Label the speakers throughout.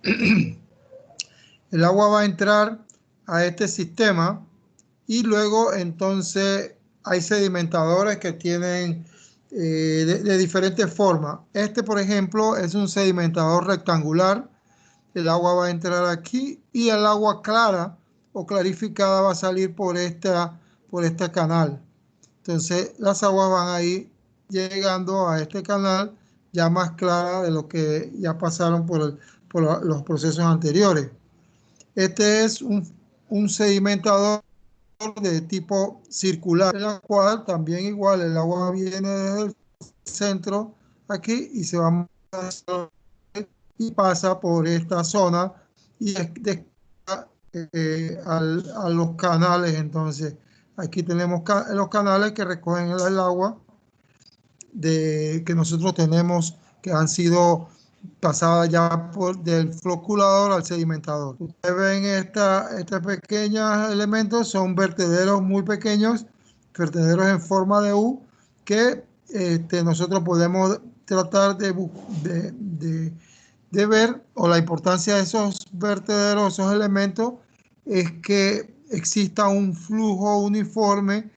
Speaker 1: El agua va a entrar a este sistema y luego entonces hay sedimentadores que tienen de diferentes formas. Este, por ejemplo, es un sedimentador rectangular. El agua va a entrar aquí y el agua clara o clarificada va a salir por este canal. Entonces las aguas van a ir llegando a este canal ya más clara de lo que ya pasaron por los procesos anteriores. Este es un sedimentador de tipo circular, en la cual también igual el agua viene desde el centro aquí y se va y pasa por esta zona y a los canales. Entonces aquí tenemos los canales que recogen el agua que nosotros tenemos, que han sido pasadas ya del floculador al sedimentador. Ustedes ven estos pequeños elementos, son vertederos muy pequeños, vertederos en forma de U, que nosotros podemos tratar de ver, o la importancia de esos vertederos, esos elementos, es que exista un flujo uniforme,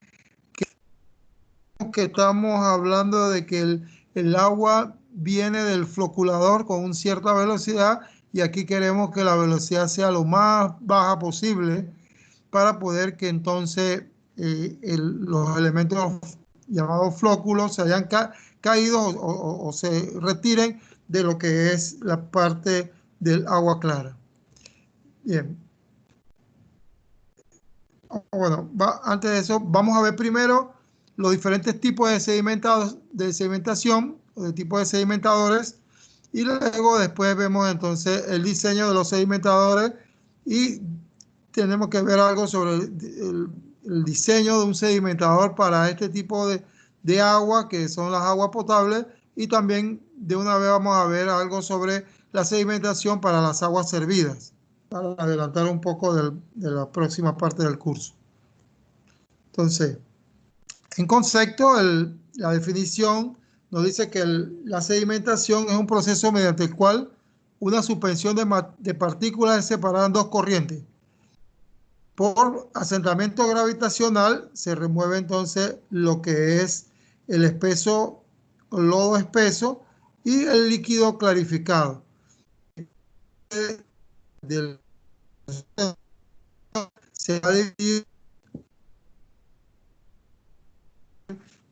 Speaker 1: que estamos hablando de que el agua viene del floculador con una cierta velocidad y aquí queremos que la velocidad sea lo más baja posible para poder que entonces los elementos llamados flóculos se hayan caído o se retiren de lo que es la parte del agua clara. Bien. Bueno, antes de eso, vamos a ver primero los diferentes tipos de sedimentación, o de tipos de sedimentadores, y luego después vemos entonces el diseño de los sedimentadores y tenemos que ver algo sobre el diseño de un sedimentador para este tipo de agua, que son las aguas potables, y también de una vez vamos a ver algo sobre la sedimentación para las aguas servidas, para adelantar un poco de la próxima parte del curso. Entonces, en concepto, la definición nos dice que la sedimentación es un proceso mediante el cual una suspensión de partículas es separada en dos corrientes. Por asentamiento gravitacional se remueve entonces lo que es el espeso, lodo espeso y el líquido clarificado. Se va a dividir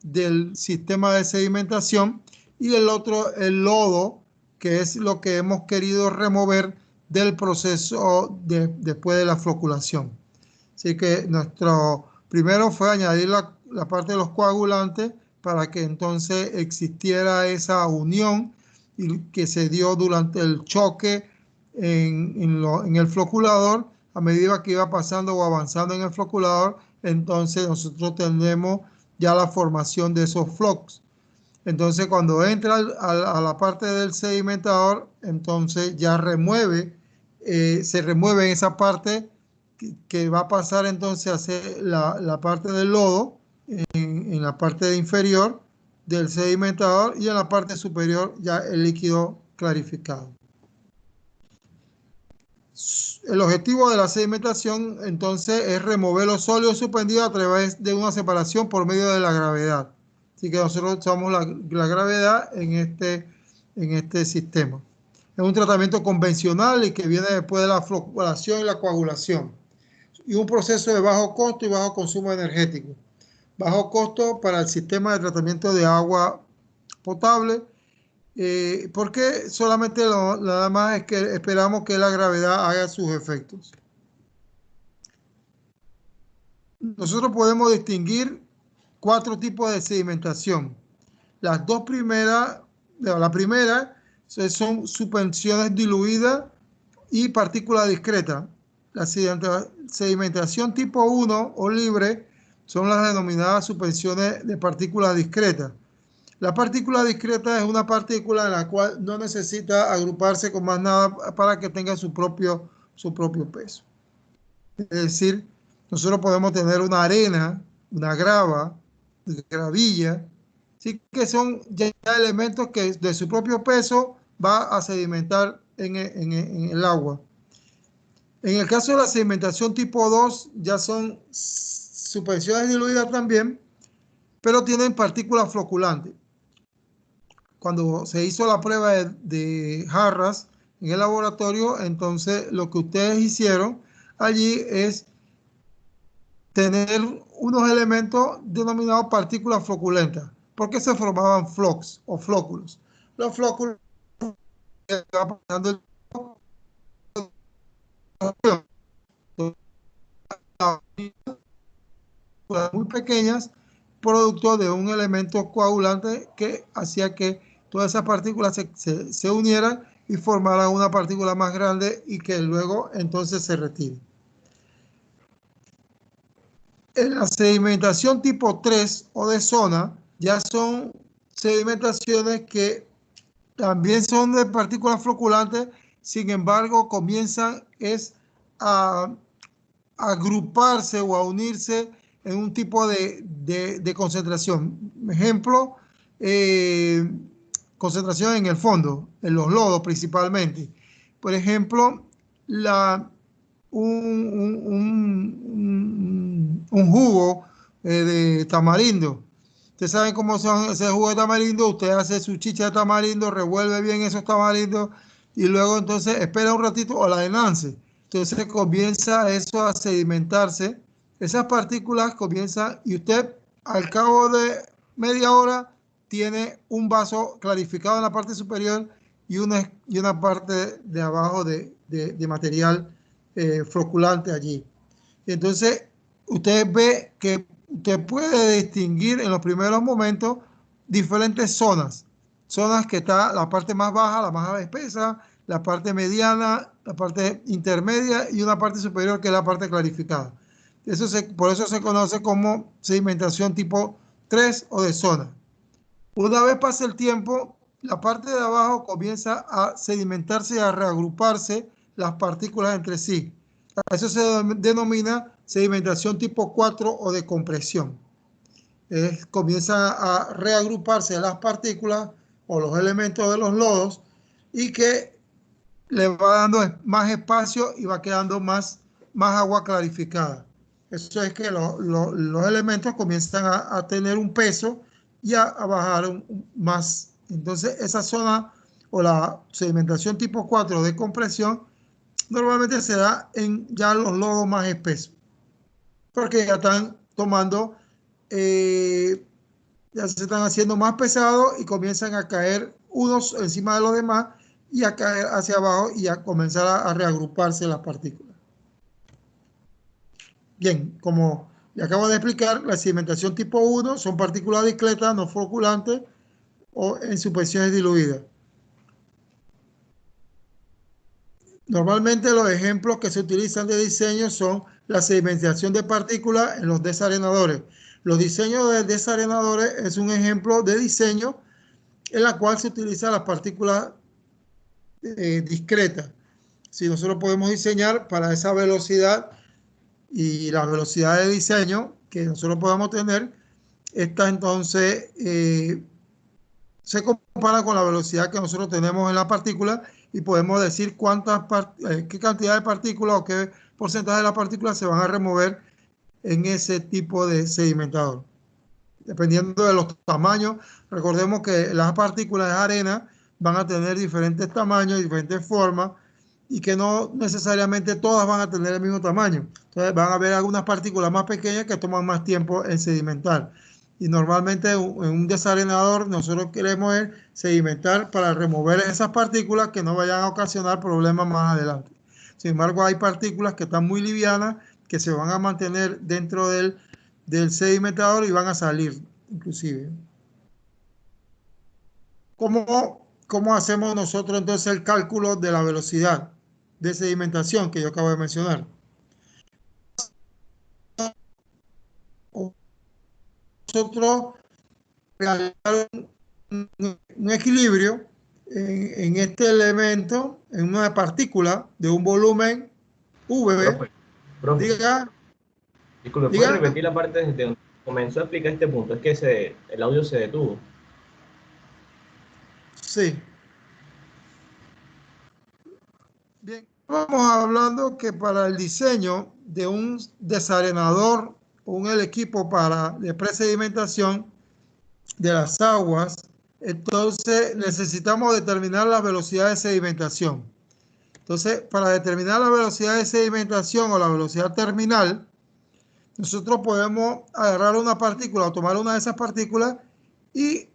Speaker 1: del sistema de sedimentación y el otro, el lodo, que es lo que hemos querido remover del proceso después de la floculación. Así que nuestro primero fue añadir la parte de los coagulantes para que entonces existiera esa unión y que se dio durante el choque en el floculador. A medida que iba pasando o avanzando en el floculador, entonces nosotros tenemos ya la formación de esos flocos. Entonces cuando entra a la parte del sedimentador, entonces ya se remueve en esa parte que va a pasar entonces a ser la parte del lodo en la parte inferior del sedimentador y en la parte superior ya el líquido clarificado. El objetivo de la sedimentación entonces es remover los sólidos suspendidos a través de una separación por medio de la gravedad. Así que nosotros usamos la gravedad en este sistema. Es un tratamiento convencional y que viene después de la floculación y la coagulación. Y un proceso de bajo costo y bajo consumo energético. Bajo costo para el sistema de tratamiento de agua potable. Porque solamente nada más es que esperamos que la gravedad haga sus efectos. Nosotros podemos distinguir 4 tipos de sedimentación. Las dos primeras, la primera son suspensiones diluidas y partículas discretas. La sedimentación tipo 1 o libre son las denominadas suspensiones de partículas discretas. La partícula discreta es una partícula en la cual no necesita agruparse con más nada para que tenga su propio peso. Es decir, nosotros podemos tener una arena, una gravilla, ¿sí? Que son ya elementos que de su propio peso va a sedimentar en el agua. En el caso de la sedimentación tipo 2, ya son suspensiones diluidas también, pero tienen partículas floculantes. Cuando se hizo la prueba de jarras en el laboratorio, entonces lo que ustedes hicieron allí es tener unos elementos denominados partículas floculentas, porque se formaban flocks o flóculos. Los flóculos van pasando el muy pequeñas, producto de un elemento coagulante que hacía que todas esas partículas se unieran y formaran una partícula más grande y que luego entonces se retire. En la sedimentación tipo 3 o de zona, ya son sedimentaciones que también son de partículas floculantes, sin embargo comienzan a agruparse o a unirse en un tipo de concentración. Ejemplo, concentración en el fondo, en los lodos principalmente. Por ejemplo, un jugo de tamarindo. Ustedes saben cómo son ese jugo de tamarindo. Usted hace su chicha de tamarindo, revuelve bien esos tamarindos y luego entonces espera un ratito o la enance. Entonces comienza eso a sedimentarse. Esas partículas comienzan y usted al cabo de media hora tiene un vaso clarificado en la parte superior y una parte de abajo de material floculante allí. Entonces, usted ve que usted puede distinguir en los primeros momentos diferentes zonas. Zonas que está la parte más baja, la más espesa, la parte mediana, la parte intermedia y una parte superior que es la parte clarificada. Por eso se conoce como sedimentación tipo 3 o de zona. Una vez pasa el tiempo, la parte de abajo comienza a sedimentarse y a reagruparse las partículas entre sí. Eso se denomina sedimentación tipo 4 o de compresión. Comienza a reagruparse las partículas o los elementos de los lodos y que le va dando más espacio y va quedando más agua clarificada. Eso es que los elementos comienzan a tener un peso y a bajar más. Entonces, esa zona o la sedimentación tipo 4 de compresión normalmente se da en ya los lodos más espesos, porque ya están tomando, ya se están haciendo más pesados y comienzan a caer unos encima de los demás y a caer hacia abajo y a comenzar a reagruparse las partículas. Bien, como le acabo de explicar, la sedimentación tipo 1 son partículas discretas, no floculantes o en suspensiones diluidas. Normalmente los ejemplos que se utilizan de diseño son la sedimentación de partículas en los desarenadores. Los diseños de desarenadores es un ejemplo de diseño en la cual se utilizan las partículas discretas. Si nosotros podemos diseñar para esa velocidad y la velocidad de diseño que nosotros podamos tener, esta entonces se compara con la velocidad que nosotros tenemos en la partícula y podemos decir qué cantidad de partículas o qué porcentaje de las partículas se van a remover en ese tipo de sedimentador. Dependiendo de los tamaños, recordemos que las partículas de arena van a tener diferentes tamaños, diferentes formas y que no necesariamente todas van a tener el mismo tamaño. Entonces van a haber algunas partículas más pequeñas que toman más tiempo en sedimentar. Y normalmente en un desarenador nosotros queremos sedimentar para remover esas partículas que no vayan a ocasionar problemas más adelante. Sin embargo, hay partículas que están muy livianas que se van a mantener dentro del sedimentador y van a salir inclusive. ¿Cómo hacemos nosotros entonces el cálculo de la velocidad de sedimentación que yo acabo de mencionar? Nosotros realizar un equilibrio en este elemento, en una partícula de un volumen V.
Speaker 2: Profe,
Speaker 1: Diga,
Speaker 2: disculpe, ¿puede
Speaker 1: diga.
Speaker 2: repetir la parte desde donde comenzó a explicar este punto? Es que el audio se detuvo.
Speaker 1: Sí. Bien, vamos hablando que para el diseño de un desarenador o un equipo de presedimentación de las aguas, entonces necesitamos determinar la velocidad de sedimentación. Entonces, para determinar la velocidad de sedimentación o la velocidad terminal, nosotros podemos agarrar una partícula o tomar una de esas partículas y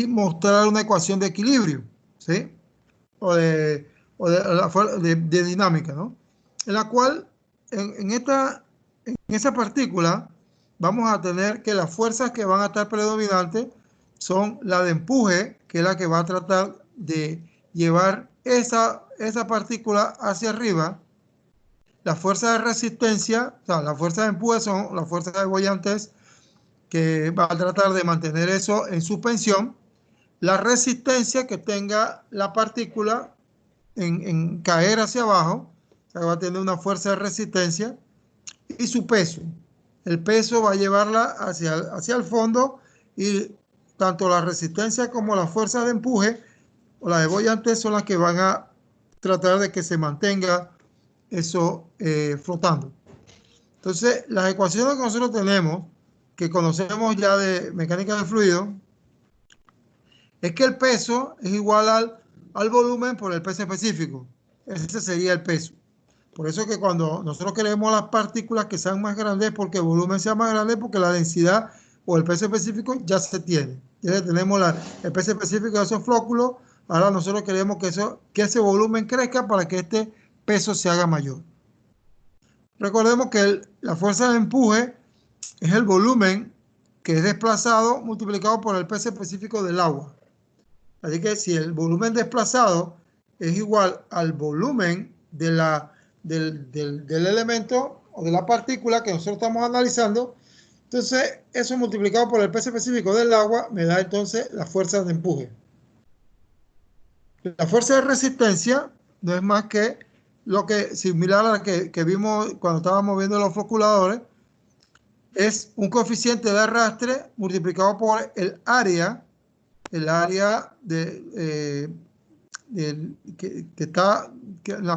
Speaker 1: mostrar una ecuación de equilibrio, ¿sí? O de dinámica, ¿no? En la cual, en esa partícula, vamos a tener que las fuerzas que van a estar predominantes son la de empuje, que es la que va a tratar de llevar esa partícula hacia arriba. Las fuerzas de resistencia, o sea, las fuerzas de empuje son las fuerzas de bollantes, que va a tratar de mantener eso en suspensión. La resistencia que tenga la partícula en caer hacia abajo, o sea, va a tener una fuerza de resistencia, y su peso. El peso va a llevarla hacia el fondo, y tanto la resistencia como la fuerza de empuje o la de boyante son las que van a tratar de que se mantenga eso flotando. Entonces, las ecuaciones que nosotros tenemos, que conocemos ya de mecánica de fluido, es que el peso es igual al volumen por el peso específico. Ese sería el peso. Por eso que cuando nosotros queremos las partículas que sean más grandes, porque el volumen sea más grande, porque la densidad o el peso específico ya se tiene. Ya tenemos el peso específico de esos flóculos. Ahora nosotros queremos que ese volumen crezca para que este peso se haga mayor. Recordemos que la fuerza de empuje es el volumen que es desplazado multiplicado por el peso específico del agua. Así que si el volumen desplazado es igual al volumen del elemento o de la partícula que nosotros estamos analizando, entonces eso multiplicado por el peso específico del agua me da entonces la fuerza de empuje. La fuerza de resistencia no es más que lo que, similar a la que vimos cuando estábamos viendo los floculadores, es un coeficiente de arrastre multiplicado por el área en la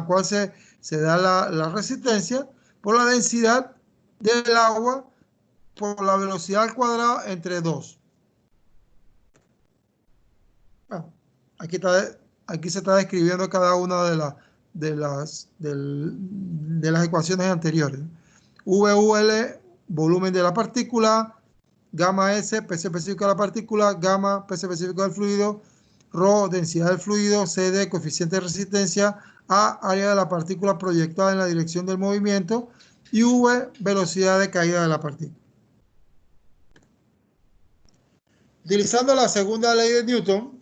Speaker 1: cual se da la resistencia, por la densidad del agua, por la velocidad al cuadrado entre 2. Bueno, aquí se está describiendo cada una de las ecuaciones anteriores. VUL, volumen de la partícula; gamma S, peso específico de la partícula; gamma, peso específico del fluido; ρ, densidad del fluido; CD, coeficiente de resistencia; A, área de la partícula proyectada en la dirección del movimiento; y V, velocidad de caída de la partícula. Utilizando la segunda ley de Newton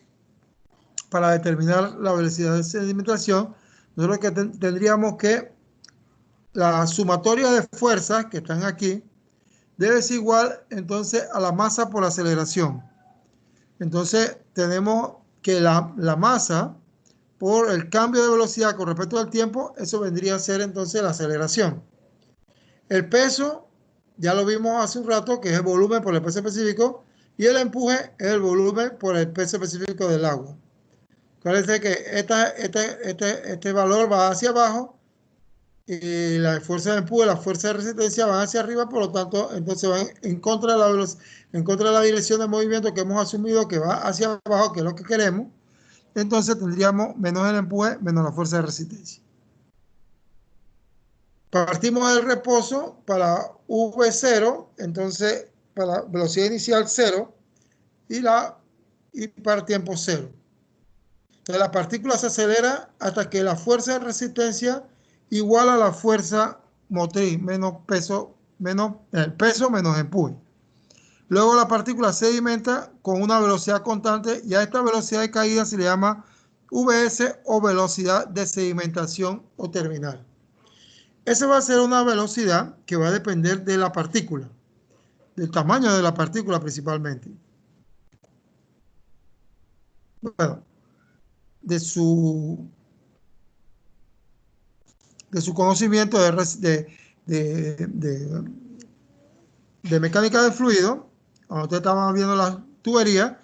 Speaker 1: para determinar la velocidad de sedimentación, nosotros tendríamos que la sumatoria de fuerzas que están aquí debe ser igual entonces a la masa por aceleración. Entonces tenemos que la masa por el cambio de velocidad con respecto al tiempo, eso vendría a ser entonces la aceleración. El peso, ya lo vimos hace un rato, que es el volumen por el peso específico, y el empuje es el volumen por el peso específico del agua. Acuérdense que este valor va hacia abajo y la fuerza de empuje, la fuerza de resistencia van hacia arriba, por lo tanto, entonces van en contra de la velocidad, en contra de la dirección de movimiento que hemos asumido que va hacia abajo, que es lo que queremos. Entonces tendríamos menos el empuje, menos la fuerza de resistencia. Partimos del reposo para V0, entonces para velocidad inicial 0 y para tiempo 0. Entonces la partícula se acelera hasta que la fuerza de resistencia iguala a la fuerza motriz, menos peso, el peso menos empuje. Luego la partícula sedimenta con una velocidad constante, y a esta velocidad de caída se le llama VS, o velocidad de sedimentación o terminal. Esa va a ser una velocidad que va a depender de la partícula, del tamaño de la partícula principalmente. Bueno, de su conocimiento de mecánica de fluido, cuando ustedes estaban viendo las tuberías,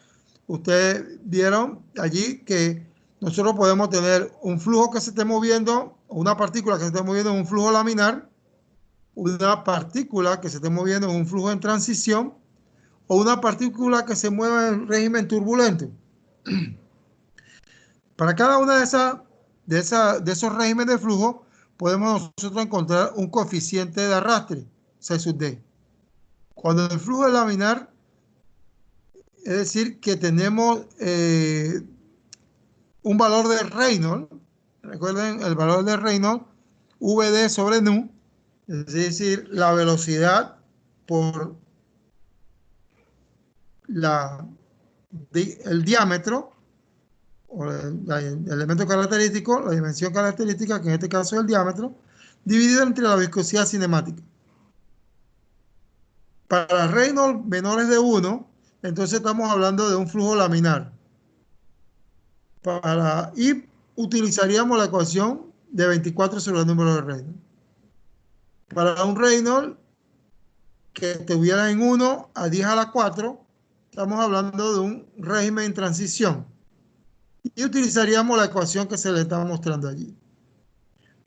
Speaker 1: ustedes vieron allí que nosotros podemos tener un flujo que se esté moviendo, o una partícula que se esté moviendo en un flujo laminar, una partícula que se esté moviendo en un flujo en transición, o una partícula que se mueva en régimen turbulento. Para cada una de esos regímenes de flujo, podemos nosotros encontrar un coeficiente de arrastre, C sub D. Cuando el flujo es laminar, es decir, que tenemos un valor de Reynolds, recuerden el valor de Reynolds, VD sobre nu, es decir, la velocidad por el diámetro, o el elemento característico, la dimensión característica, que en este caso es el diámetro, dividido entre la viscosidad cinemática. Para Reynolds menores de 1, entonces estamos hablando de un flujo laminar. Y utilizaríamos la ecuación de 24 sobre el número de Reynolds. Para un Reynolds que estuviera en 1 a 10 a la 4, estamos hablando de un régimen en transición. Y utilizaríamos la ecuación que se le estaba mostrando allí.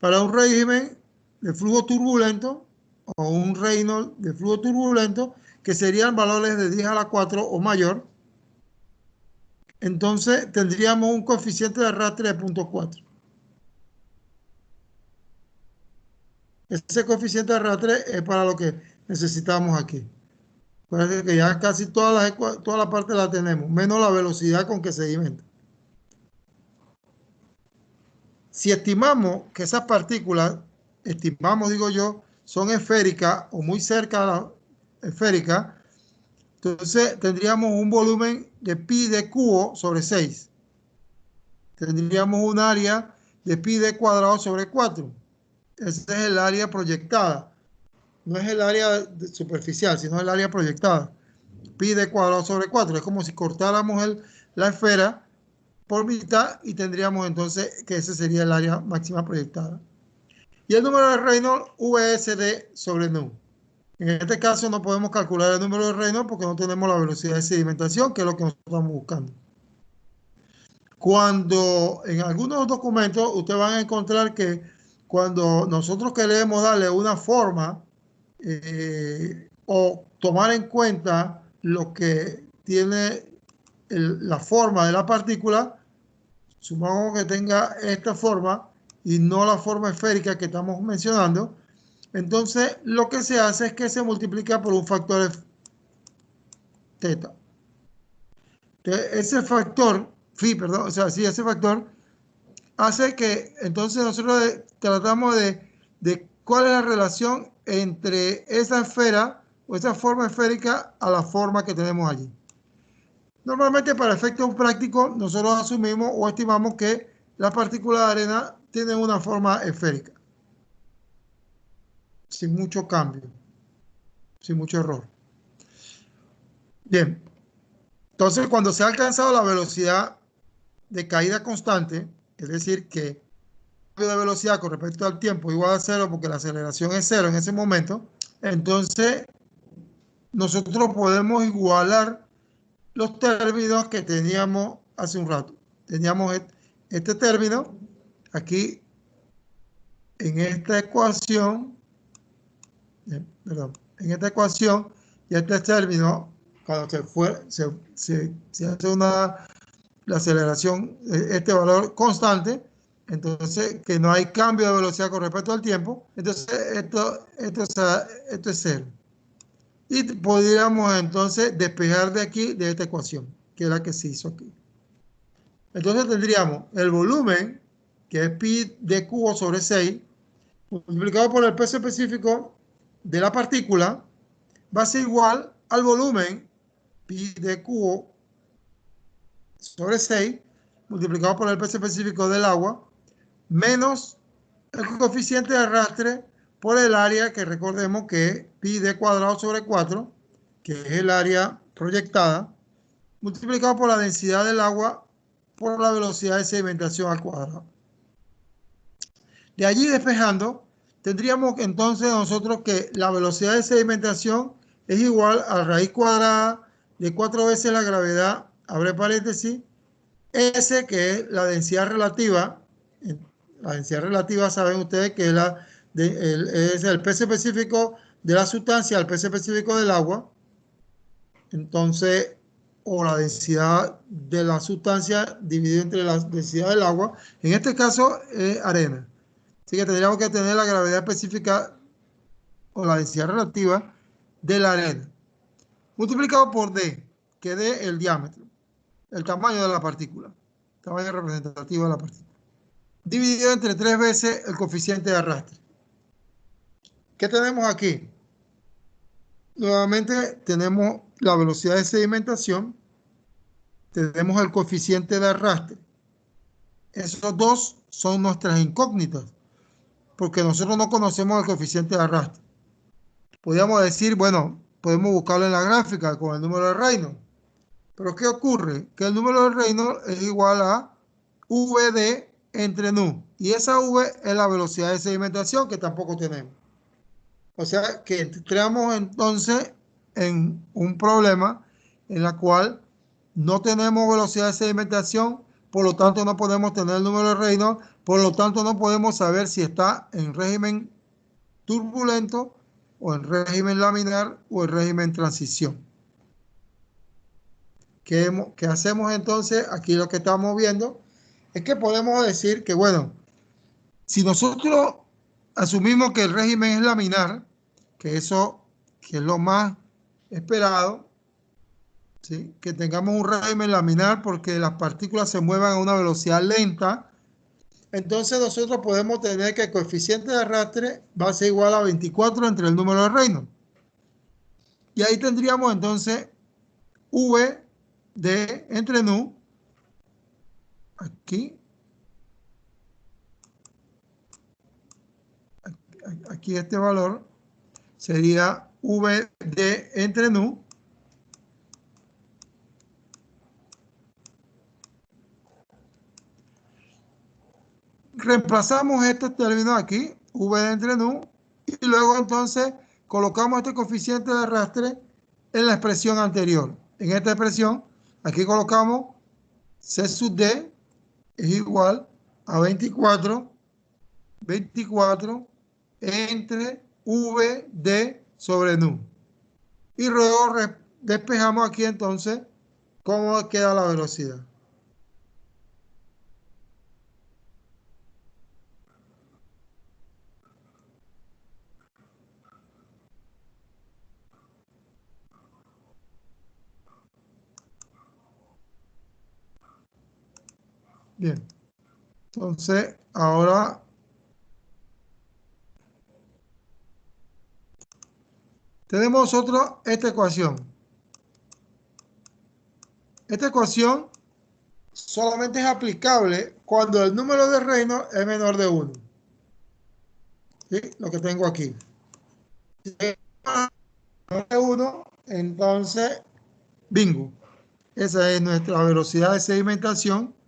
Speaker 1: Para un régimen de flujo turbulento, o un Reynolds de flujo turbulento, que serían valores de 10 a la 4 o mayor, entonces tendríamos un coeficiente de arrastre de 0.4. Ese coeficiente de arrastre es para lo que necesitamos aquí. Parece que ya casi toda la parte la tenemos, menos la velocidad con que sedimenta. Si estimamos que esas partículas, digo yo, son esféricas o muy cerca de la esférica, entonces tendríamos un volumen de pi d cubo sobre 6. Tendríamos un área de pi d cuadrado sobre 4. Ese es el área proyectada. No es el área superficial, sino el área proyectada. Pi d cuadrado sobre 4. Es como si cortáramos la esfera por mitad y tendríamos entonces que ese sería el área máxima proyectada. Y el número de Reynolds, VSD sobre nu. En este caso no podemos calcular el número de Reynolds porque no tenemos la velocidad de sedimentación, que es lo que nosotros estamos buscando. Cuando en algunos documentos ustedes van a encontrar que cuando nosotros queremos darle una forma o tomar en cuenta lo que tiene la forma de la partícula, supongamos que tenga esta forma y no la forma esférica que estamos mencionando, entonces lo que se hace es que se multiplica por un factor teta. Ese factor, ese factor hace que entonces nosotros tratamos de cuál es la relación entre esa esfera o esa forma esférica a la forma que tenemos allí. Normalmente para efectos prácticos nosotros asumimos o estimamos que las partículas de arena tienen una forma esférica, sin mucho cambio, sin mucho error. Bien, entonces cuando se ha alcanzado la velocidad de caída constante, es decir, que el cambio de velocidad con respecto al tiempo es igual a 0 porque la aceleración es 0 en ese momento, entonces nosotros podemos igualar los términos que teníamos hace un rato. Teníamos este término aquí en esta ecuación, en esta ecuación, y este término, cuando se hace la aceleración, este valor constante, entonces que no hay cambio de velocidad con respecto al tiempo, entonces esto es 0. Y podríamos entonces despejar de aquí, de esta ecuación, que es la que se hizo aquí. Entonces tendríamos el volumen, que es pi d cubo sobre 6, multiplicado por el peso específico de la partícula, va a ser igual al volumen, pi d cubo sobre 6, multiplicado por el peso específico del agua, menos el coeficiente de arrastre por el área, que recordemos que es pi d cuadrado sobre 4, que es el área proyectada, multiplicado por la densidad del agua por la velocidad de sedimentación al cuadrado. De allí despejando, tendríamos entonces nosotros que la velocidad de sedimentación es igual a raíz cuadrada de 4 veces la gravedad abre paréntesis, S, que es la densidad relativa. La densidad relativa, saben ustedes que es el peso específico de la sustancia al peso específico del agua. Entonces, o la densidad de la sustancia dividida entre la densidad del agua. En este caso, arena. Así que tendríamos que tener la gravedad específica o la densidad relativa de la arena, multiplicado por D, que D es el diámetro, el tamaño de la partícula, tamaño representativo de la partícula, dividido entre 3 veces el coeficiente de arrastre. ¿Qué tenemos aquí? Nuevamente tenemos la velocidad de sedimentación, tenemos el coeficiente de arrastre. Esos dos son nuestras incógnitas, porque nosotros no conocemos el coeficiente de arrastre. Podríamos decir, bueno, podemos buscarlo en la gráfica con el número de Reynolds. Pero ¿qué ocurre? Que el número de Reynolds es igual a VD entre nu. Y esa V es la velocidad de sedimentación que tampoco tenemos. O sea que entramos entonces en un problema en la cual no tenemos velocidad de sedimentación, por lo tanto no podemos tener el número de Reynolds, por lo tanto no podemos saber si está en régimen turbulento o en régimen laminar o en régimen transición. ¿Qué hacemos entonces? Aquí lo que estamos viendo es que podemos decir que, bueno, si nosotros asumimos que el régimen es laminar, que eso que es lo más esperado, ¿sí? Que tengamos un régimen laminar porque las partículas se muevan a una velocidad lenta, entonces nosotros podemos tener que el coeficiente de arrastre va a ser igual a 24 entre el número de Reynolds. Y ahí tendríamos entonces V de entre nu, aquí este valor sería V de entre nu reemplazamos estos términos aquí, V de entre nu, y luego entonces colocamos este coeficiente de arrastre en la expresión anterior. En esta expresión, aquí colocamos C sub D es igual a 24 entre V D sobre nu. Y luego despejamos aquí entonces cómo queda la velocidad. Bien, entonces ahora tenemos nosotros esta ecuación. Esta ecuación solamente es aplicable cuando el número de Reynolds es menor de 1. ¿Sí? Lo que tengo aquí. Si es menor de 1, entonces, bingo. Esa es nuestra velocidad de sedimentación.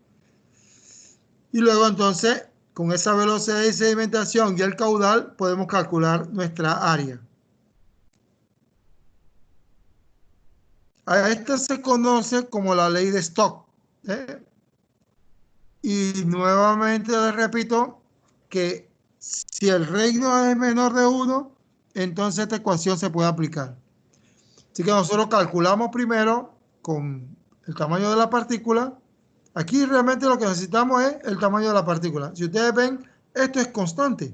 Speaker 1: Y luego entonces, con esa velocidad de sedimentación y el caudal, podemos calcular nuestra área. A esta se conoce como la ley de Stokes. Y nuevamente les repito que si el reino es menor de 1, entonces esta ecuación se puede aplicar. Así que nosotros calculamos primero con el tamaño de la partícula. Aquí realmente lo que necesitamos es el tamaño de la partícula. Si ustedes ven, esto es constante.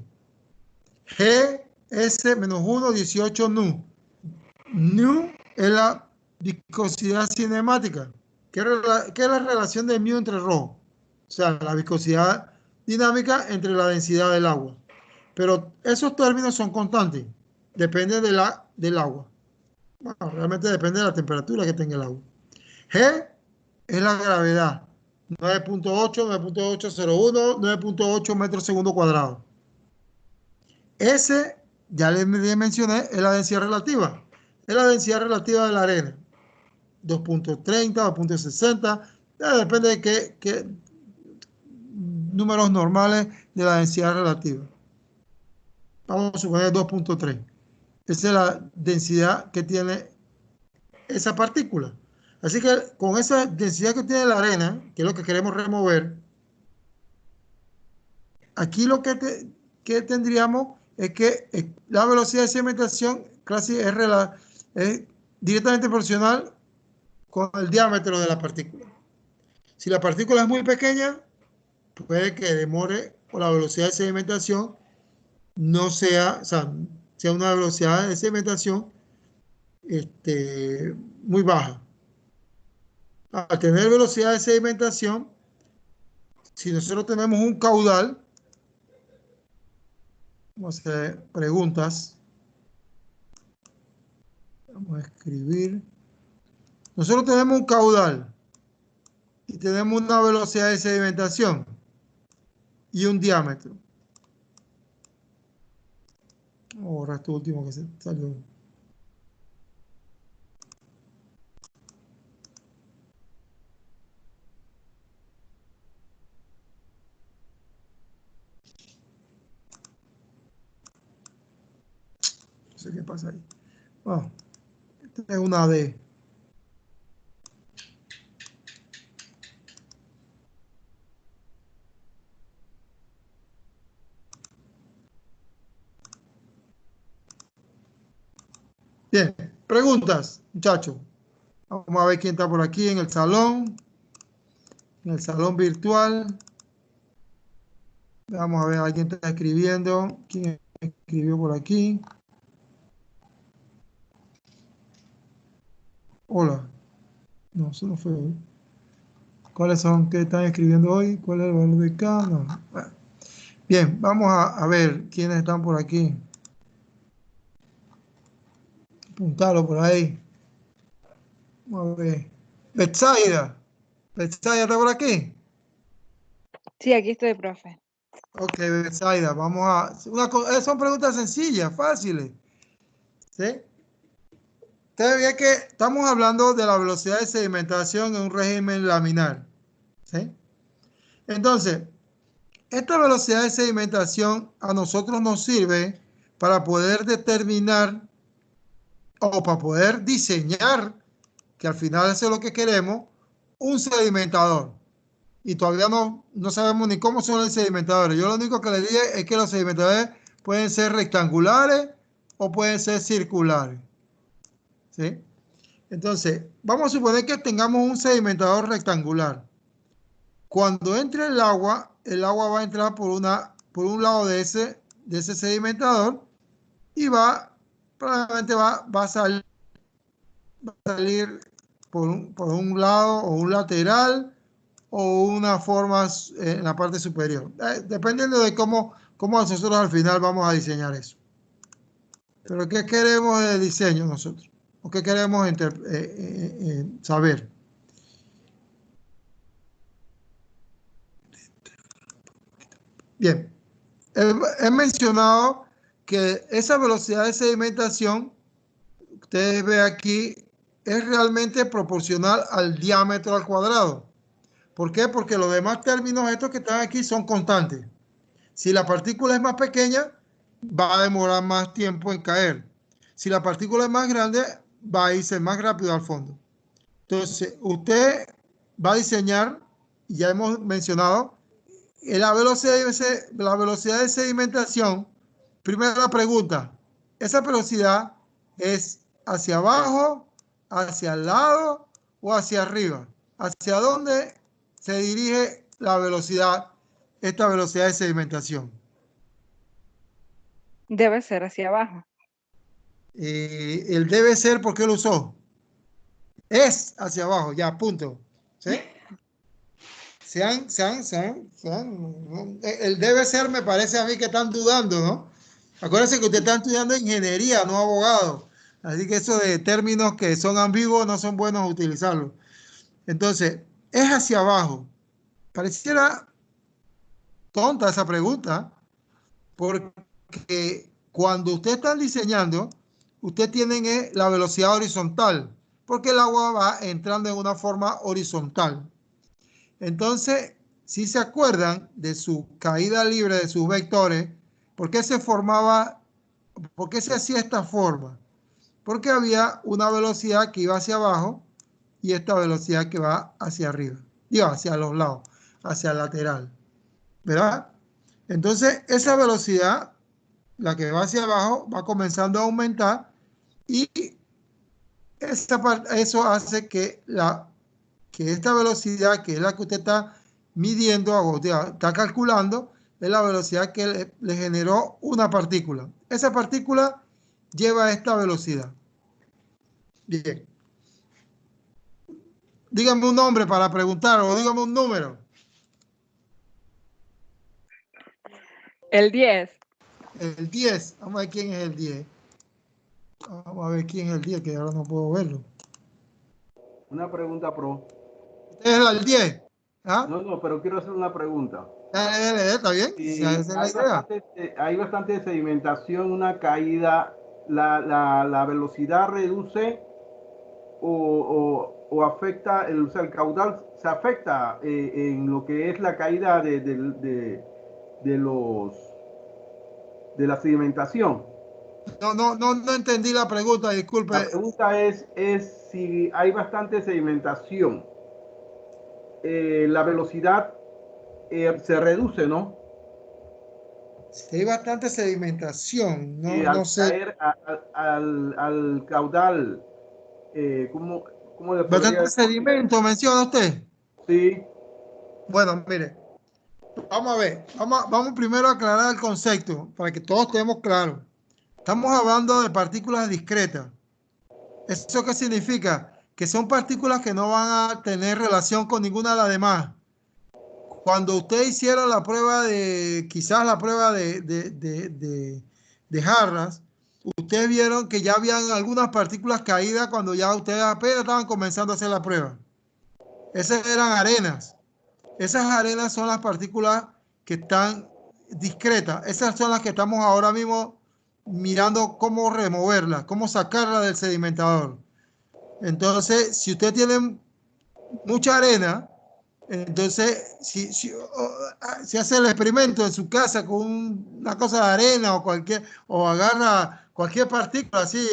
Speaker 1: G, S menos 1, 18 nu. Nu es la viscosidad cinemática. ¿Qué es la relación de mu entre ρ? O sea, la viscosidad dinámica entre la densidad del agua. Pero esos términos son constantes. Depende del agua. Bueno, realmente depende de la temperatura que tenga el agua. G es la gravedad. 9.8, 9.801, 9.8 metros segundo cuadrado. S, ya les mencioné, es la densidad relativa. Es la densidad relativa de la arena. 2.30, 2.60. Depende de qué números normales de la densidad relativa. Vamos a suponer 2.3. Esa es la densidad que tiene esa partícula. Así que con esa densidad que tiene la arena, que es lo que queremos remover, aquí lo que tendríamos es que la velocidad de sedimentación casi es directamente proporcional con el diámetro de la partícula. Si la partícula es muy pequeña, puede que demore o la velocidad de sedimentación no sea, o sea, sea una velocidad de sedimentación muy baja. Al tener velocidad de sedimentación, si nosotros tenemos un caudal, vamos a hacer preguntas. Vamos a escribir. Nosotros tenemos un caudal y tenemos una velocidad de sedimentación y un diámetro. Vamos a borrar esto último que se salió. No sé qué pasa ahí. Bueno, esta es una D. Bien, preguntas, muchachos. Vamos a ver quién está por aquí en el salón virtual. Vamos a ver, alguien está escribiendo. ¿Quién escribió por aquí? Hola. No, eso no fue hoy. ¿Cuáles son que están escribiendo hoy? ¿Cuál es el valor de K? No. Bueno. Bien, vamos a ver quiénes están por aquí. Apuntalo por ahí. Vamos a ver. Betsaida. Betsaida, ¿está por aquí?
Speaker 3: Sí, aquí estoy, profe.
Speaker 1: Ok, Betsaida, vamos a... son preguntas sencillas, fáciles. ¿Sí? Ustedes ven que estamos hablando de la velocidad de sedimentación en un régimen laminar. ¿Sí? Entonces, esta velocidad de sedimentación a nosotros nos sirve para poder determinar o para poder diseñar, que al final eso es lo que queremos, un sedimentador. Y todavía no sabemos ni cómo son los sedimentadores. Yo lo único que les dije es que los sedimentadores pueden ser rectangulares o pueden ser circulares. ¿Sí? Entonces, vamos a suponer que tengamos un sedimentador rectangular. Cuando entre el agua va a entrar por un lado de ese sedimentador y probablemente va a salir por un lado o un lateral o una forma en la parte superior. Dependiendo de cómo nosotros al final vamos a diseñar eso. Pero ¿qué queremos de diseño nosotros? ¿O qué queremos saber? Bien, he mencionado que esa velocidad de sedimentación, ustedes ven aquí, es realmente proporcional al diámetro al cuadrado. ¿Por qué? Porque los demás términos estos que están aquí son constantes. Si la partícula es más pequeña, va a demorar más tiempo en caer. Si la partícula es más grande, va a irse más rápido al fondo. Entonces, usted va a diseñar, ya hemos mencionado, la velocidad de sedimentación. Primera pregunta, ¿esa velocidad es hacia abajo, hacia el lado o hacia arriba? ¿Hacia dónde se dirige esta velocidad de sedimentación?
Speaker 3: Debe ser hacia abajo.
Speaker 1: El debe ser, ¿por qué lo usó? Es hacia abajo, ya, punto. ¿Sí? El debe ser me parece a mí que están dudando, ¿no? Acuérdense que ustedes están estudiando ingeniería, no abogado. Así que eso de términos que son ambiguos no son buenos utilizarlos. Entonces, es hacia abajo. Pareciera tonta esa pregunta, porque cuando ustedes están diseñando, ustedes tienen la velocidad horizontal, porque el agua va entrando en una forma horizontal. Entonces, si se acuerdan de su caída libre de sus vectores, ¿por qué se hacía esta forma? Porque había una velocidad que iba hacia abajo y esta velocidad que va hacia arriba, digo, hacia los lados, hacia el lateral, ¿verdad? Entonces, esa velocidad, la que va hacia abajo, va comenzando a aumentar y eso hace que esta velocidad, que es la que usted está midiendo, o sea, está calculando, es la velocidad que le generó una partícula. Esa partícula lleva esta velocidad. Bien. Dígame un nombre para preguntar o dígame un número.
Speaker 3: El 10.
Speaker 1: El 10. Vamos a ver quién es el 10. Vamos a ver quién es el 10, que ahora no puedo verlo.
Speaker 4: Una pregunta, pro.
Speaker 1: ¿Usted es el 10? ¿Ah?
Speaker 4: No, pero quiero hacer una pregunta.
Speaker 1: ¿Está bien?
Speaker 4: Si
Speaker 1: Esa es la idea.
Speaker 4: hay bastante sedimentación, una caída, la velocidad reduce o afecta, o sea, el caudal se afecta en lo que es la caída de la sedimentación.
Speaker 1: No entendí la pregunta, disculpe.
Speaker 4: La pregunta es si hay bastante sedimentación, la velocidad se reduce, ¿no?
Speaker 1: Si hay bastante sedimentación,
Speaker 4: Al
Speaker 1: no sé.
Speaker 4: caer al caudal, ¿cómo le podría
Speaker 1: Bastante
Speaker 4: decir?
Speaker 1: sedimento, menciona usted.
Speaker 4: Sí,
Speaker 1: Bueno, mire, vamos a ver. Vamos primero a aclarar el concepto para que todos estemos claros. Estamos hablando de partículas discretas. ¿Eso qué significa? Que son partículas que no van a tener relación con ninguna de las demás. Cuando usted hiciera la prueba quizás la prueba de Harras, ustedes vieron que ya habían algunas partículas caídas cuando ya ustedes apenas estaban comenzando a hacer la prueba. Esas eran arenas. Esas arenas son las partículas que están discretas. Esas son las que estamos ahora mismo mirando cómo removerlas, cómo sacarlas del sedimentador. Entonces, si usted tiene mucha arena, entonces si hace el experimento en su casa con una cosa de arena o agarra cualquier partícula, así,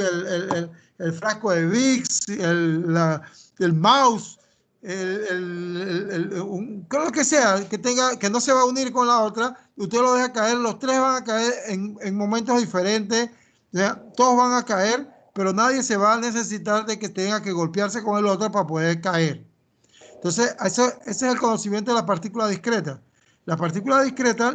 Speaker 1: el frasco de Vicks, el mouse, creo que sea, que no se va a unir con la otra, usted lo deja caer, los tres van a caer en momentos diferentes, todos van a caer, pero nadie se va a necesitar de que tenga que golpearse con el otro para poder caer. Entonces, ese es el conocimiento de la partícula discreta. La partícula discreta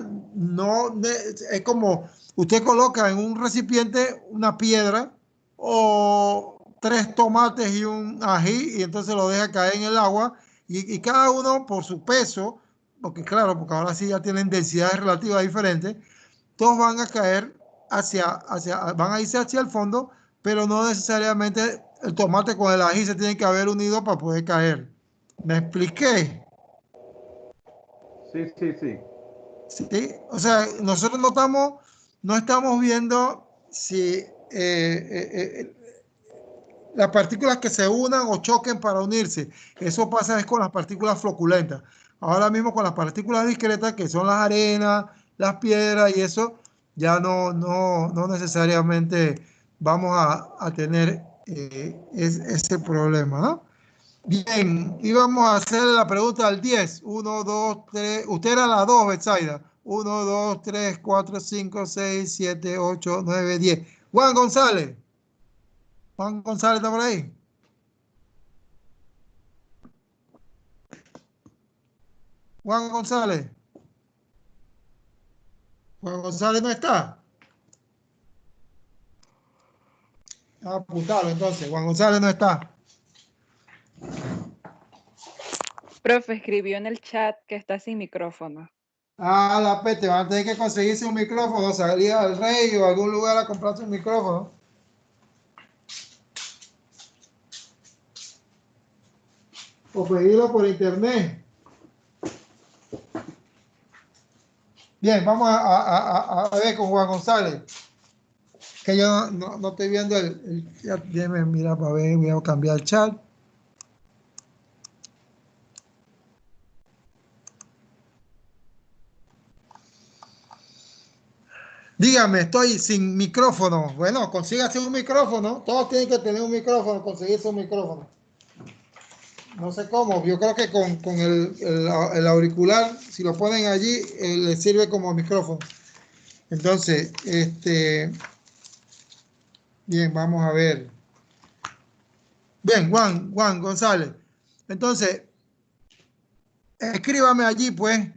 Speaker 1: es como usted coloca en un recipiente una piedra o 3 tomates y un ají y entonces lo deja caer en el agua y cada uno por su peso, porque claro, porque ahora sí ya tienen densidades relativas diferentes, todos van a caer van a irse hacia el fondo, pero no necesariamente el tomate con el ají se tienen que haber unido para poder caer. ¿Me expliqué?
Speaker 4: sí.
Speaker 1: ¿Sí? O sea, nosotros no estamos viendo si las partículas que se unan o choquen para unirse. Eso pasa es con las partículas floculentas. Ahora mismo con las partículas discretas, que son las arenas, las piedras y eso, ya no necesariamente vamos a tener ese problema, ¿no? Bien, y vamos a hacer la pregunta al 10. 1, 2, 3. Usted era la 2, Betsaida. 1, 2, 3, 4, 5, 6, 7, 8, 9, 10. Juan González. Juan González está por ahí. Juan González. Juan González no está. Apuntalo entonces. Juan González no está.
Speaker 3: Profe, escribió en el chat que está sin micrófono.
Speaker 1: La peste, van a tener que conseguirse un micrófono, salir al Rey o a algún lugar a comprarse un micrófono. O pedirlo por internet. Bien, vamos a ver con Juan González. Que yo no estoy viendo el chat. Déjeme mirar para ver, voy a cambiar el chat. Dígame, estoy sin micrófono. Bueno, consígase un micrófono. Todos tienen que tener un micrófono, conseguirse un micrófono. No sé cómo, yo creo que con el auricular, si lo ponen allí, le sirve como micrófono. Entonces, bien, vamos a ver. Bien, Juan González. Entonces, escríbame allí, pues,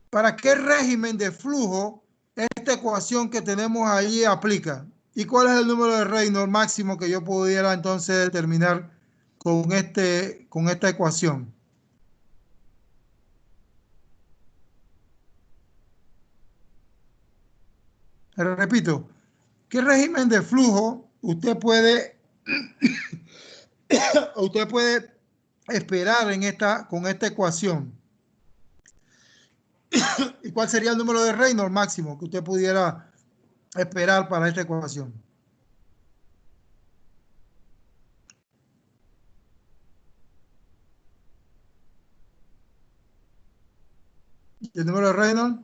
Speaker 1: ¿para qué régimen de flujo esta ecuación que tenemos allí aplica? ¿Y cuál es el número de Reynolds máximo que yo pudiera entonces determinar con esta ecuación? Repito, ¿qué régimen de flujo usted puede esperar con esta ecuación? ¿Y cuál sería el número de Reynolds máximo que usted pudiera esperar para esta ecuación? ¿El número de Reynolds?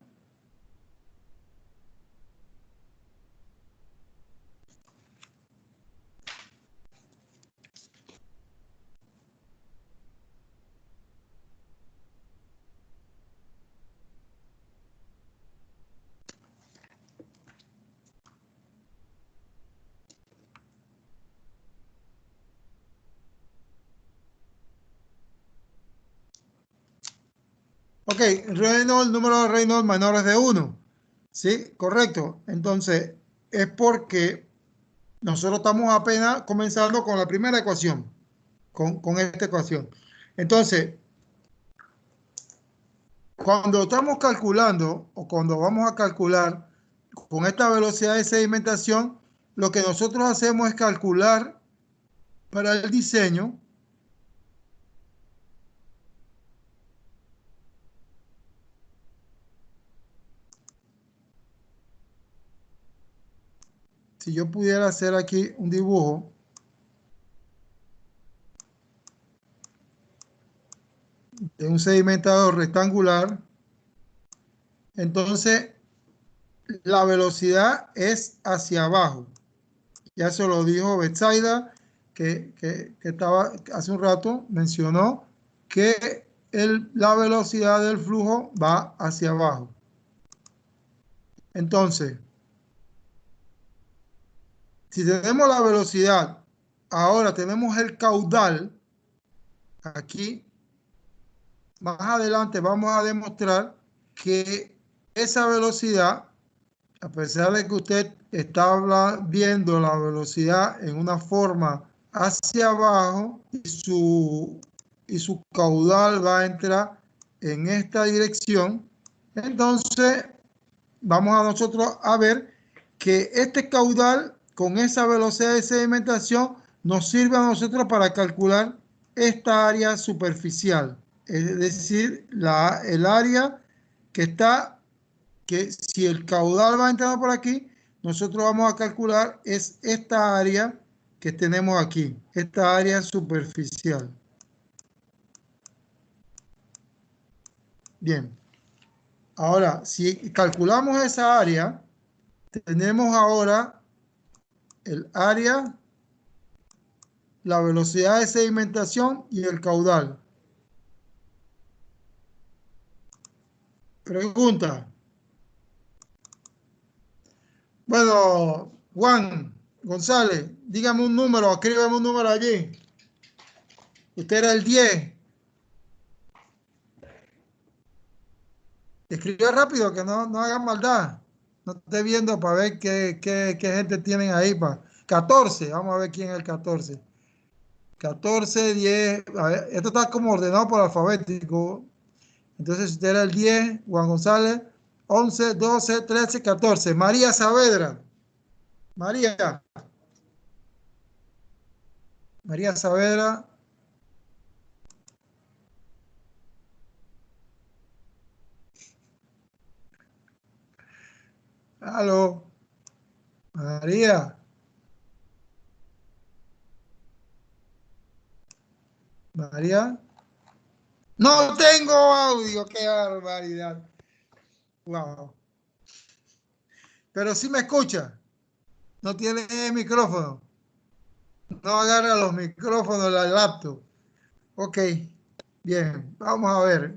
Speaker 1: Ok, Reynolds, número de Reynolds menores de 1. ¿Sí? Correcto. Entonces, es porque nosotros estamos apenas comenzando con la primera ecuación, con esta ecuación. Entonces, cuando estamos calculando o cuando vamos a calcular con esta velocidad de sedimentación, lo que nosotros hacemos es calcular para el diseño si yo pudiera hacer aquí un dibujo de un sedimentador rectangular, entonces la velocidad es hacia abajo. Ya se lo dijo Betsaida, que estaba hace un rato, mencionó que la velocidad del flujo va hacia abajo. Entonces, si tenemos la velocidad, ahora tenemos el caudal, aquí, más adelante vamos a demostrar que esa velocidad, a pesar de que usted está viendo la velocidad en una forma hacia abajo y su caudal va a entrar en esta dirección, entonces vamos a nosotros a ver que este caudal con esa velocidad de sedimentación nos sirve a nosotros para calcular esta área superficial, es decir, el área que está, que si el caudal va entrando por aquí, nosotros vamos a calcular es esta área que tenemos aquí, esta área superficial. Bien, ahora si calculamos esa área, tenemos ahora el área, la velocidad de sedimentación y el caudal. Pregunta. Bueno, Juan González, dígame un número, escríbame un número allí. Usted era el 10. Escribe rápido, que no hagan maldad. No esté viendo para ver qué gente tienen ahí. 14, vamos a ver quién es el 14. 14, 10. A ver, esto está como ordenado por alfabético. Entonces, usted era el 10, Juan González, 11, 12, 13, 14. María Saavedra. María Saavedra. Aló. María. María. No tengo audio, qué barbaridad. Wow. Pero sí me escucha. No tiene micrófono. No agarra los micrófonos la laptop. Ok, bien. Vamos a ver,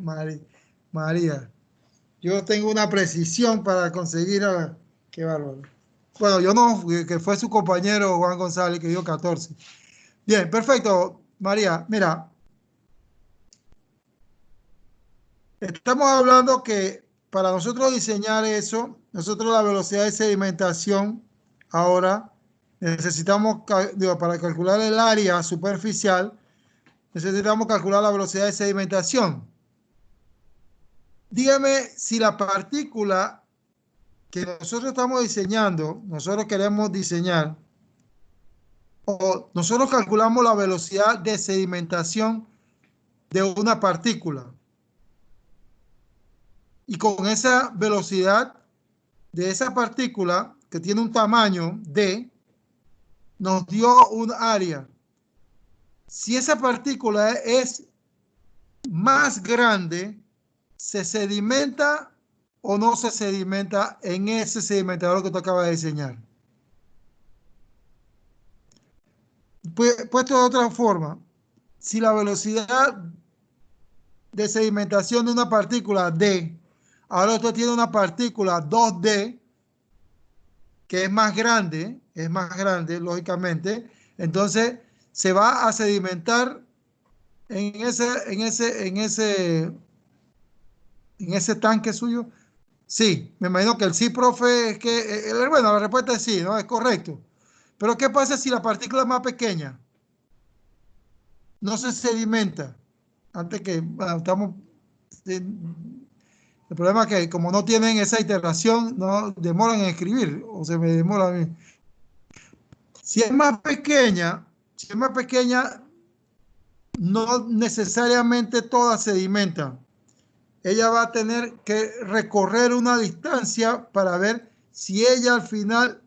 Speaker 1: María. Yo tengo una precisión para conseguir a... Qué bárbaro. Bueno, yo no, que fue su compañero Juan González que dio 14. Bien, perfecto, María. Mira, estamos hablando que para nosotros diseñar eso, nosotros la velocidad de sedimentación, ahora necesitamos, para calcular el área superficial, necesitamos calcular la velocidad de sedimentación. Dígame si la partícula que nosotros estamos diseñando, nosotros queremos diseñar, o nosotros calculamos la velocidad de sedimentación de una partícula. Y con esa velocidad de esa partícula, que tiene un tamaño D, nos dio un área. Si esa partícula es más grande, ¿se sedimenta o no se sedimenta en ese sedimentador que tú acabas de diseñar? Puesto de otra forma, si la velocidad de sedimentación de una partícula D, ahora usted tiene una partícula 2D, que es más grande, lógicamente, entonces se va a sedimentar en ese tanque suyo. Sí, me imagino que el sí, profe, es que, bueno, la respuesta es sí, ¿no? Es correcto. Pero ¿qué pasa si la partícula es más pequeña? No se sedimenta. Antes que, bueno, estamos... El problema es que como no tienen esa iteración, no demoran en escribir, o se me demora a mí. Si es más pequeña, no necesariamente todas sedimentan. Ella va a tener que recorrer una distancia para ver si ella al final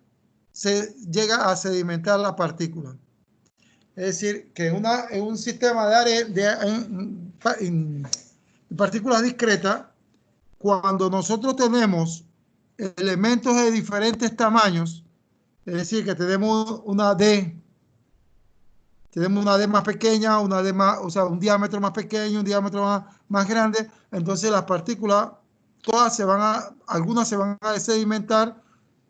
Speaker 1: se llega a sedimentar la partícula. Es decir, que en un sistema de partículas discretas, cuando nosotros tenemos elementos de diferentes tamaños, es decir, que tenemos una D más pequeña, una D más, o sea, un diámetro más pequeño, un diámetro más grande, entonces las partículas, algunas se van a sedimentar,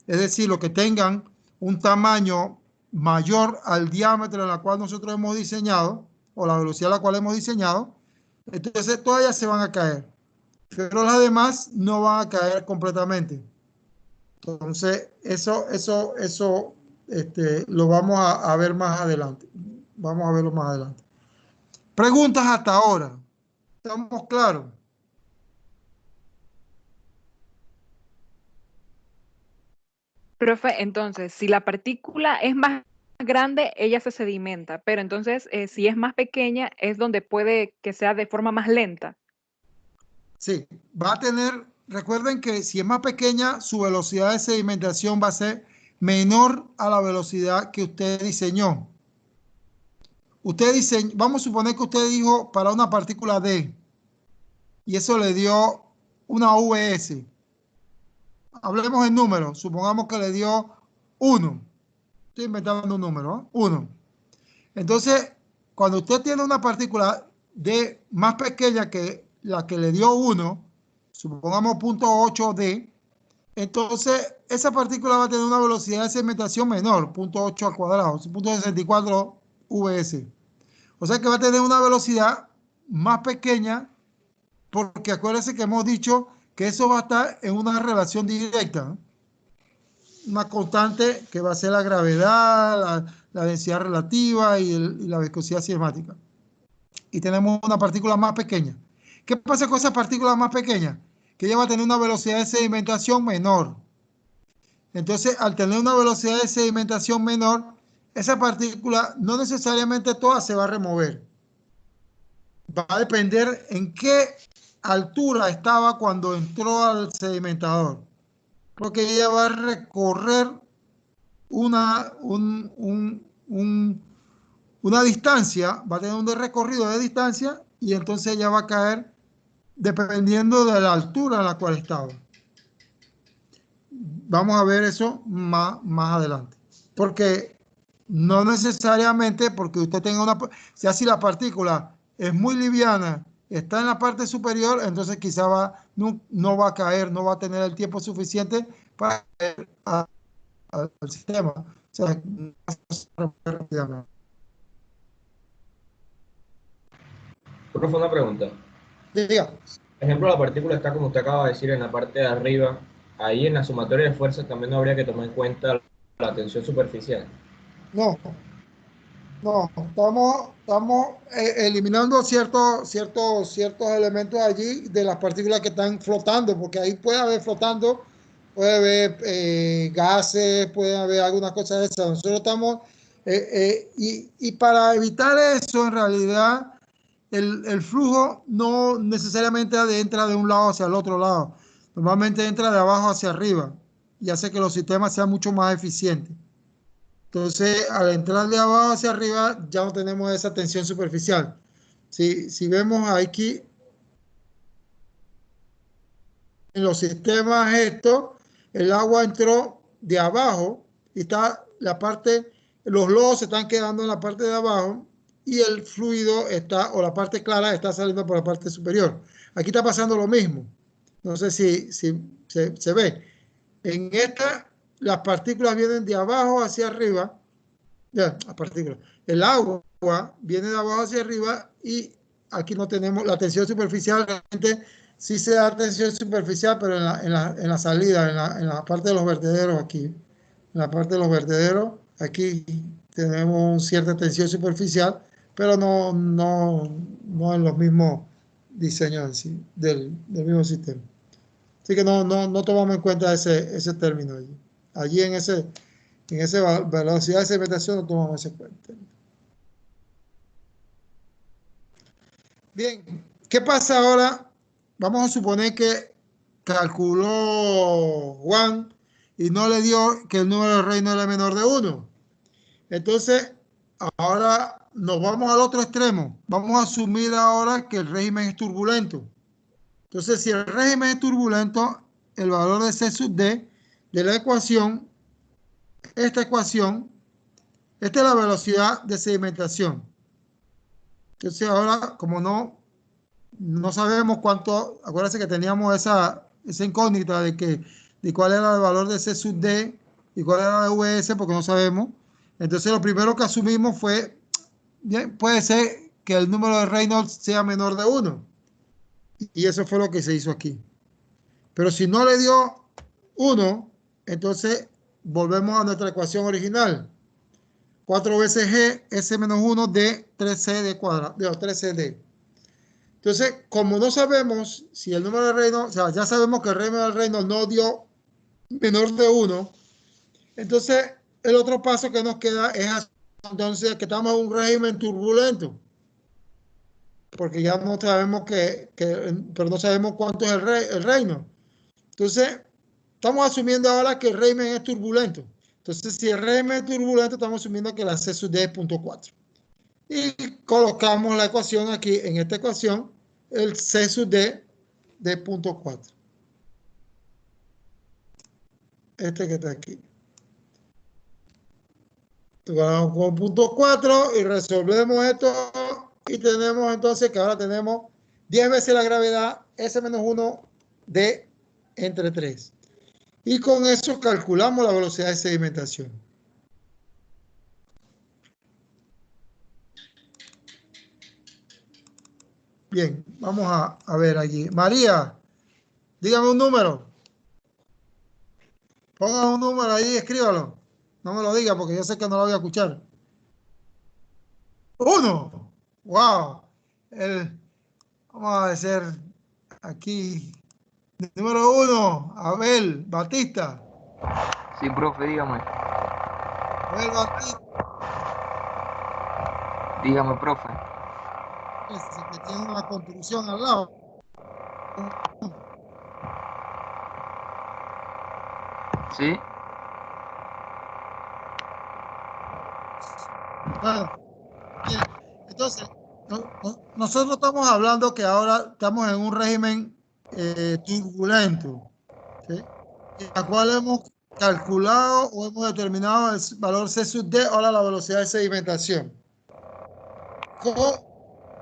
Speaker 1: es decir, lo que tengan un tamaño mayor al diámetro en la cual nosotros hemos diseñado, o la velocidad a la cual hemos diseñado, entonces todas ellas se van a caer, pero las demás no van a caer completamente. Entonces, eso lo vamos a ver más adelante. Vamos a verlo más adelante. Preguntas hasta ahora. ¿Estamos claros?
Speaker 3: Profe, entonces, si la partícula es más grande, ella se sedimenta, pero entonces, si es más pequeña, es donde puede que sea de forma más lenta.
Speaker 1: Sí, va a tener, recuerden que si es más pequeña, su velocidad de sedimentación va a ser menor a la velocidad que usted diseñó. Vamos a suponer que usted dijo para una partícula D y eso le dio una VS. Hablemos en números, supongamos que le dio 1. Estoy inventando un número, ¿eh? 1. Entonces, cuando usted tiene una partícula D más pequeña que la que le dio 1, supongamos 0.8D, entonces esa partícula va a tener una velocidad de sedimentación menor, 0.8 al cuadrado, 0.64 VS. O sea que va a tener una velocidad más pequeña, porque acuérdense que hemos dicho que eso va a estar en una relación directa, ¿no? Una constante que va a ser la gravedad, la densidad relativa y la viscosidad cinemática. Y tenemos una partícula más pequeña. ¿Qué pasa con esa partícula más pequeña? Que ella va a tener una velocidad de sedimentación menor. Entonces, al tener una velocidad de sedimentación menor, esa partícula no necesariamente toda se va a remover. Va a depender en qué altura estaba cuando entró al sedimentador. Porque ella va a recorrer una distancia, va a tener un recorrido de distancia y entonces ella va a caer dependiendo de la altura en la cual estaba. Vamos a ver eso más adelante. Porque No necesariamente porque usted tenga una... Ya si la partícula es muy liviana, está en la parte superior, entonces quizá no va a caer, no va a tener el tiempo suficiente para caer al sistema. O sea, no se rompe rápidamente.
Speaker 2: Profe, una pregunta.
Speaker 1: Diga.
Speaker 2: Por ejemplo, la partícula está, como usted acaba de decir, en la parte de arriba. Ahí en la sumatoria de fuerzas también no habría que tomar en cuenta la tensión superficial.
Speaker 1: No, no, estamos eliminando ciertos elementos allí de las partículas que están flotando, porque ahí puede haber flotando, puede haber gases, puede haber algunas cosas de esas. Nosotros estamos, y para evitar eso, en realidad, el flujo no necesariamente entra de un lado hacia el otro lado. Normalmente entra de abajo hacia arriba y hace que los sistemas sean mucho más eficientes. Entonces, al entrar de abajo hacia arriba, ya no tenemos esa tensión superficial. Si vemos aquí en los sistemas estos, el agua entró de abajo y está la parte, los lodos se están quedando en la parte de abajo y el fluido está, o la parte clara está saliendo por la parte superior. Aquí está pasando lo mismo. No sé si se ve. En esta, las partículas vienen de abajo hacia arriba. Ya, las partículas. El agua viene de abajo hacia arriba y aquí no tenemos la tensión superficial. Realmente sí se da tensión superficial, pero en la salida, en la parte de los vertederos aquí. En la parte de los vertederos, aquí tenemos cierta tensión superficial, pero no en los mismos diseños en sí, del mismo sistema. Así que no tomamos en cuenta ese término allí. Allí en esa velocidad de sedimentación no tomamos ese cuenta. Bien, ¿qué pasa ahora? Vamos a suponer que calculó Juan y no le dio que el número de Reynolds era menor de 1. Entonces, ahora nos vamos al otro extremo. Vamos a asumir ahora que el régimen es turbulento. Entonces, si el régimen es turbulento, el valor de C sub D de la ecuación, esta es la velocidad de sedimentación. Entonces ahora, como no sabemos cuánto, acuérdense que teníamos esa incógnita de cuál era el valor de C sub D y cuál era la VS, porque no sabemos. Entonces lo primero que asumimos fue, bien, puede ser que el número de Reynolds sea menor de 1. Y eso fue lo que se hizo aquí. Pero si no le dio 1, entonces volvemos a nuestra ecuación original. 4 veces G, S menos 1 de 3C de cuadrado, de 3CD. Entonces, como no sabemos si el número de Reynolds, o sea, ya sabemos que el número de Reynolds no dio menor de 1, entonces el otro paso que nos queda es entonces que estamos en un régimen turbulento. Porque ya no sabemos pero no sabemos cuánto es el Reynolds. Entonces, estamos asumiendo ahora que el régimen es turbulento. Entonces, si el régimen es turbulento, estamos asumiendo que la C sub D es 0.4. Y colocamos la ecuación aquí, en esta ecuación, el C sub D de 0.4. Este que está aquí. Vamos con 0.4 y resolvemos esto. Y tenemos entonces que ahora tenemos 10 veces la gravedad, S menos 1 D entre 3. Y con eso calculamos la velocidad de sedimentación. Bien, vamos a ver aquí. María, dígame un número. Ponga un número ahí, escríbalo. No me lo diga porque yo sé que no lo voy a escuchar. 1. Wow. Vamos a decir aquí. Número 1, Abel Batista.
Speaker 5: Sí, profe, dígame.
Speaker 1: Abel Batista.
Speaker 5: Dígame, profe.
Speaker 1: Ese que tiene una construcción al lado.
Speaker 5: ¿Sí?
Speaker 1: Bueno, bien. Entonces, nosotros estamos hablando que ahora estamos en un régimen turbulento, ¿sí? En el cual hemos calculado o hemos determinado el valor C sub D, ahora la velocidad de sedimentación.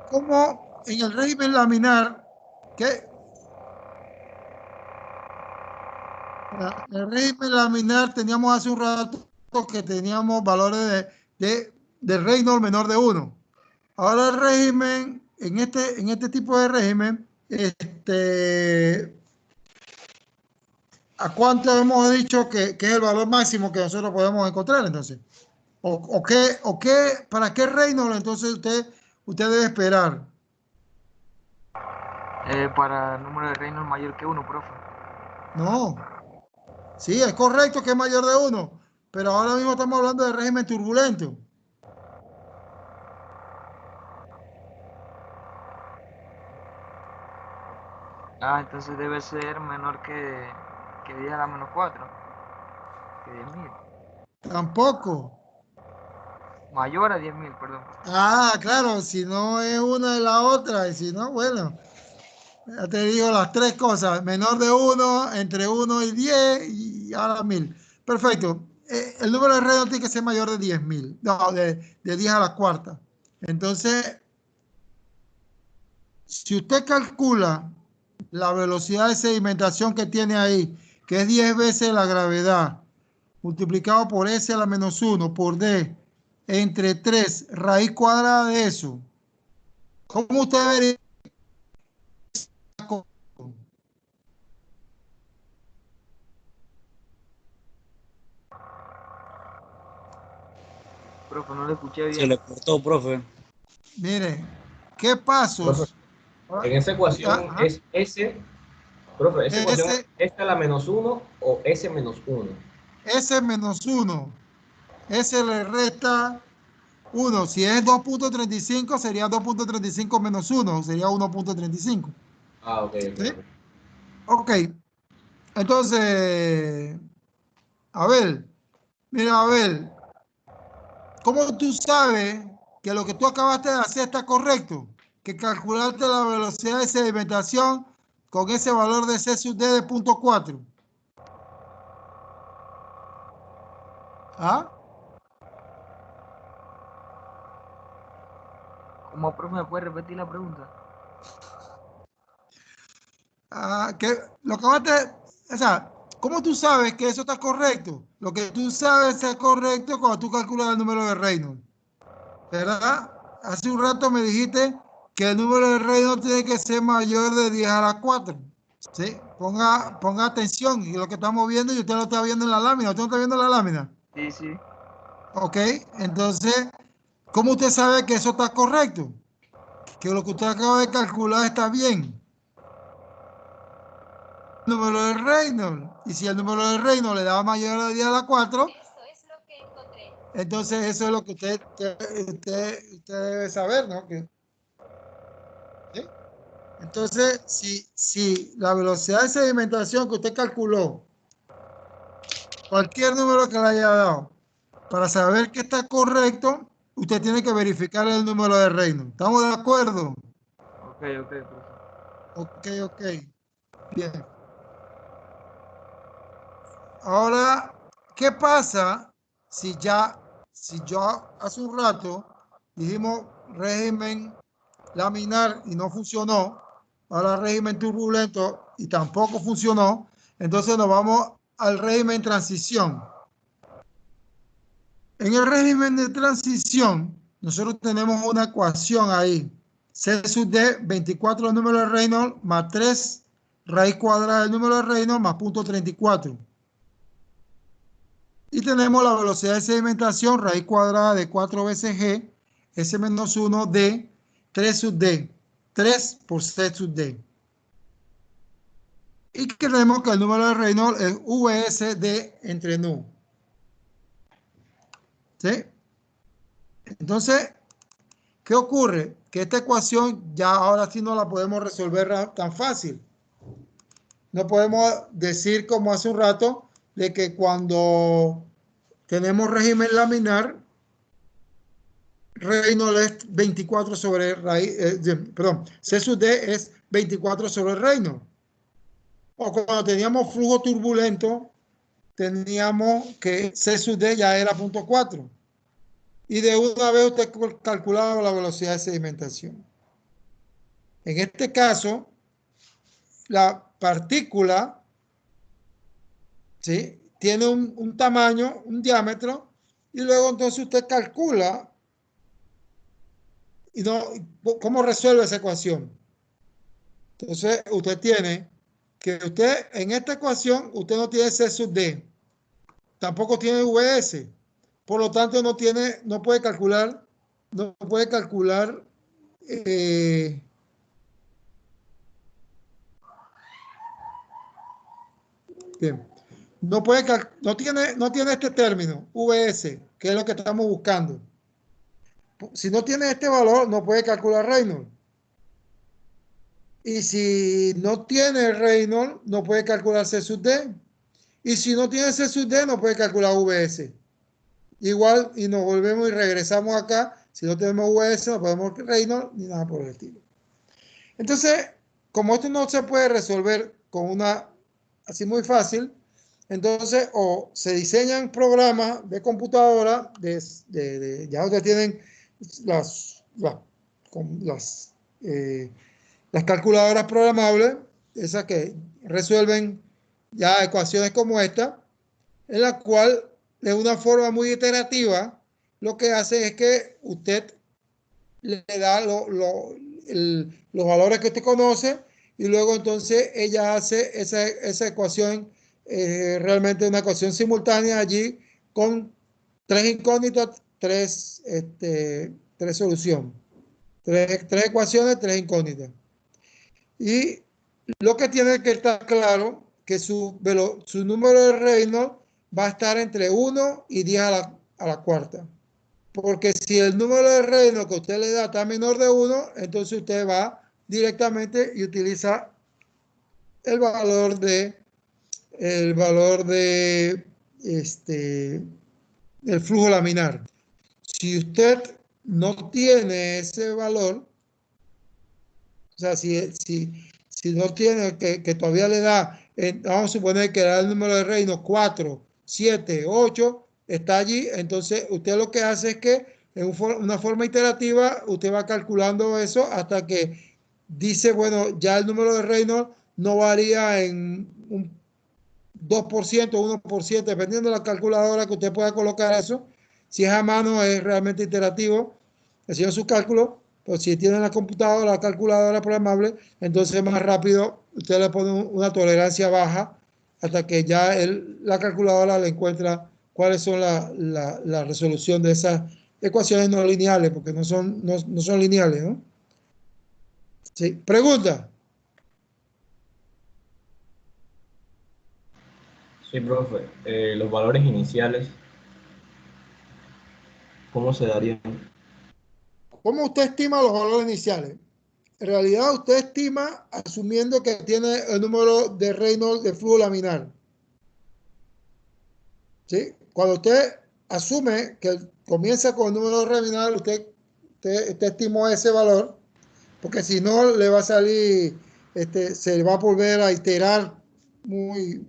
Speaker 1: Como en el régimen laminar, que en el régimen laminar teníamos hace un rato que teníamos valores de Reynolds menor de 1. Ahora el régimen, en este tipo de régimen, ¿a cuánto hemos dicho que es el valor máximo que nosotros podemos encontrar entonces? ¿Para qué Reynolds entonces usted debe esperar?
Speaker 5: Para el número de Reynolds mayor que 1, profe.
Speaker 1: No. Sí, es correcto que es mayor de 1, pero ahora mismo estamos hablando de régimen turbulento.
Speaker 5: Ah, entonces debe ser menor que 10 a la menos 4. Que 10.000.
Speaker 1: Tampoco.
Speaker 5: Mayor a 10.000, perdón.
Speaker 1: Ah, claro, si no es una de la otra, y si no, bueno, ya te digo las tres cosas, menor de 1, entre 1 y 10, y ahora 1000. Perfecto. El número de Reynolds tiene que ser mayor de 10.000, no, de 10 a la cuarta. Entonces, si usted calcula la velocidad de sedimentación que tiene ahí, que es 10 veces la gravedad, multiplicado por S a la menos 1 por D, entre 3, raíz cuadrada de eso, ¿cómo usted vería?
Speaker 5: Profe, no lo escuché
Speaker 6: Se
Speaker 5: bien.
Speaker 6: le cortó, profe.
Speaker 1: Mire, ¿qué pasos?
Speaker 2: En esa ecuación
Speaker 1: Ajá.
Speaker 2: es S, profe, esa ecuación es
Speaker 1: S,
Speaker 2: S a la menos 1 o S menos 1.
Speaker 1: S menos 1. S le resta 1. Si es 2.35, sería 2.35 menos 1, sería 1.35.
Speaker 2: Ah, ok,
Speaker 1: ¿Sí?
Speaker 2: ok.
Speaker 1: Ok. Entonces, Abel, mira, Abel, ¿cómo tú sabes que lo que tú acabaste de hacer está correcto? Que calculaste la velocidad de sedimentación con ese valor de C sub D de 0.4. ¿Ah?
Speaker 5: ¿Cómo, profe, me puede repetir la pregunta?
Speaker 1: Que lo acabaste, o sea, ¿cómo tú sabes que eso está correcto? Lo que tú sabes es correcto cuando tú calculas el número de Reynolds, ¿verdad? Hace un rato me dijiste que el número de Reynolds tiene que ser mayor de 10 a la 4. ¿Sí? Ponga atención, y lo que estamos viendo, y usted lo está viendo en la lámina. ¿Usted no está viendo la lámina?
Speaker 5: Sí, sí.
Speaker 1: Ok, entonces, ¿cómo usted sabe que eso está correcto? Que lo que usted acaba de calcular está bien. El número de Reynolds. Y si el número de Reynolds le da mayor de 10 a la 4, entonces eso es lo que usted debe saber, ¿no? ¿Sí? Entonces, si la velocidad de sedimentación que usted calculó, cualquier número que le haya dado, para saber que está correcto, usted tiene que verificar el número de Reynolds. ¿Estamos de acuerdo?
Speaker 5: Ok, profe.
Speaker 1: Ok. Bien. Ahora, ¿qué pasa si yo hace un rato dijimos régimen laminar y no funcionó, ahora régimen turbulento y tampoco funcionó, entonces nos vamos al régimen transición. En el régimen de transición, nosotros tenemos una ecuación ahí, C sub D, 24 el número de Reynolds, más 3 raíz cuadrada del número de Reynolds, más 0.34. Y tenemos la velocidad de sedimentación, raíz cuadrada de 4 veces G, S menos 1, D, 3 sub D, 3 por C sub D. Y tenemos que el número de Reynolds es VSD entre nu. ¿Sí? Entonces, ¿qué ocurre? Que esta ecuación ya ahora sí no la podemos resolver tan fácil. No podemos decir como hace un rato de que cuando tenemos régimen laminar, Reynolds es 24 sobre raíz, perdón, C sub D es 24 sobre Reynolds. O cuando teníamos flujo turbulento, teníamos que C sub D ya era 0.4. Y de una vez usted calculaba la velocidad de sedimentación. En este caso, la partícula, ¿sí?, tiene un tamaño, un diámetro, y luego entonces usted calcula y no, cómo resuelve esa ecuación. Entonces, usted tiene que usted en esta ecuación, usted no tiene C sub D, tampoco tiene VS, por lo tanto no puede calcular, bien, no tiene este término, VS, que es lo que estamos buscando. Si no tiene este valor, no puede calcular Reynolds. Y si no tiene Reynolds, no puede calcular C sub D. Y si no tiene C sub D, no puede calcular VS. Igual, y nos volvemos y regresamos acá. Si no tenemos VS, no podemos Reynolds ni nada por el estilo. Entonces, como esto no se puede resolver con una así muy fácil, entonces o se diseñan programas de computadora, ya ustedes tienen las calculadoras programables, esas que resuelven ya ecuaciones como esta, en la cual de una forma muy iterativa lo que hace es que usted le da los valores que usted conoce y luego entonces ella hace esa ecuación, realmente una ecuación simultánea allí con tres incógnitas, tres soluciones, tres ecuaciones, tres incógnitas. Y lo que tiene que estar claro que su número de Reynolds va a estar entre 1 y 10 a la cuarta. Porque si el número de Reynolds que usted le da está menor de 1, entonces usted va directamente y utiliza el valor de el flujo laminar. Si usted no tiene ese valor, o sea, si no tiene, que todavía le da, vamos a suponer que da el número de Reynolds 4, 7, 8, está allí, entonces usted lo que hace es que en una forma iterativa usted va calculando eso hasta que dice, bueno, ya el número de Reynolds no varía en un 2%, 1%, dependiendo de la calculadora que usted pueda colocar eso. Si es a mano es realmente iterativo, haciendo sus cálculos. Pues si tiene la computadora, la calculadora programable, entonces más rápido usted le pone una tolerancia baja hasta que ya la calculadora le encuentra cuáles son la resolución de esas ecuaciones no lineales, porque no son lineales, ¿no? Sí. ¿Pregunta?
Speaker 2: Sí, profe. Los valores iniciales, ¿cómo se darían?
Speaker 1: ¿Cómo usted estima los valores iniciales? En realidad usted estima asumiendo que tiene el número de Reynolds de flujo laminar. ¿Sí? Cuando usted asume que comienza con el número de Reynolds laminar, usted estimó ese valor, porque si no le va a salir, se va a volver a iterar muy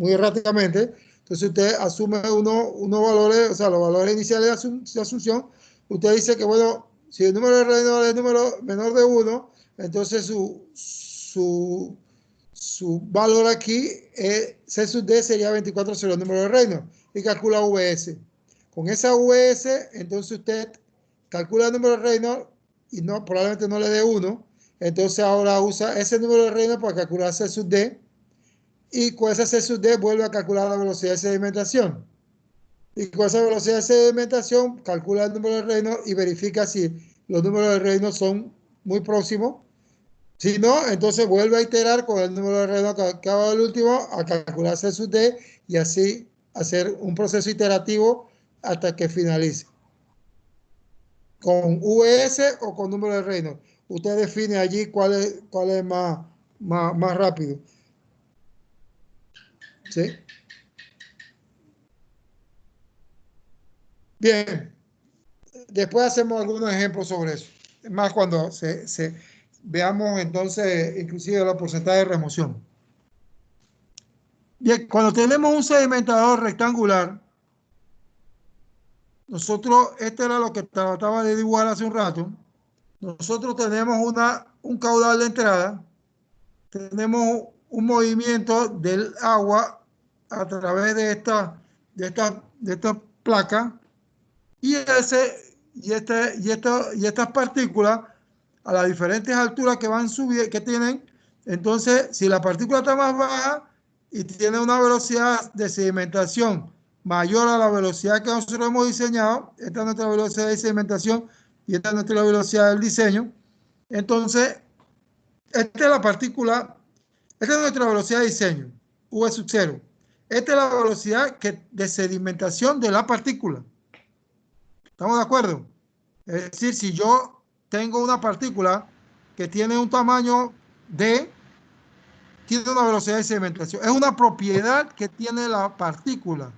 Speaker 1: erráticamente. Entonces usted asume unos valores, o sea, los valores iniciales de asunción. Usted dice que, bueno, si el número de Reynolds es número menor de 1, entonces su valor aquí, C sub D sería 24 sobre el número de Reynolds y calcula VS. Con esa VS, entonces usted calcula el número de Reynolds y probablemente no le dé 1. Entonces ahora usa ese número de Reynolds para calcular C sub D y con esa C sub D vuelve a calcular la velocidad de sedimentación. Y con esa velocidad de sedimentación calcula el número de Reynolds y verifica si los números de Reynolds son muy próximos. Si no, entonces vuelve a iterar con el número de Reynolds que acaba el último a calcular C sub D y así hacer un proceso iterativo hasta que finalice. Con VS o con número de Reynolds. Usted define allí cuál es más rápido. ¿Sí? Bien. Después hacemos algunos ejemplos sobre eso. Es más, cuando veamos entonces inclusive los porcentajes de remoción. Bien, cuando tenemos un sedimentador rectangular, nosotros, este era lo que trataba de dibujar hace un rato, nosotros tenemos un caudal de entrada, tenemos un movimiento del agua a través de esta placa y estas partículas a las diferentes alturas que van subiendo, que tienen. Entonces, si la partícula está más baja y tiene una velocidad de sedimentación mayor a la velocidad que nosotros hemos diseñado, esta es nuestra velocidad de sedimentación y esta es nuestra velocidad del diseño, entonces, esta es la partícula, esta es nuestra velocidad de diseño, V sub 0. Esta es la velocidad de sedimentación de la partícula. ¿Estamos de acuerdo? Es decir, si yo tengo una partícula que tiene un tamaño D, tiene una velocidad de sedimentación. Es una propiedad que tiene la partícula.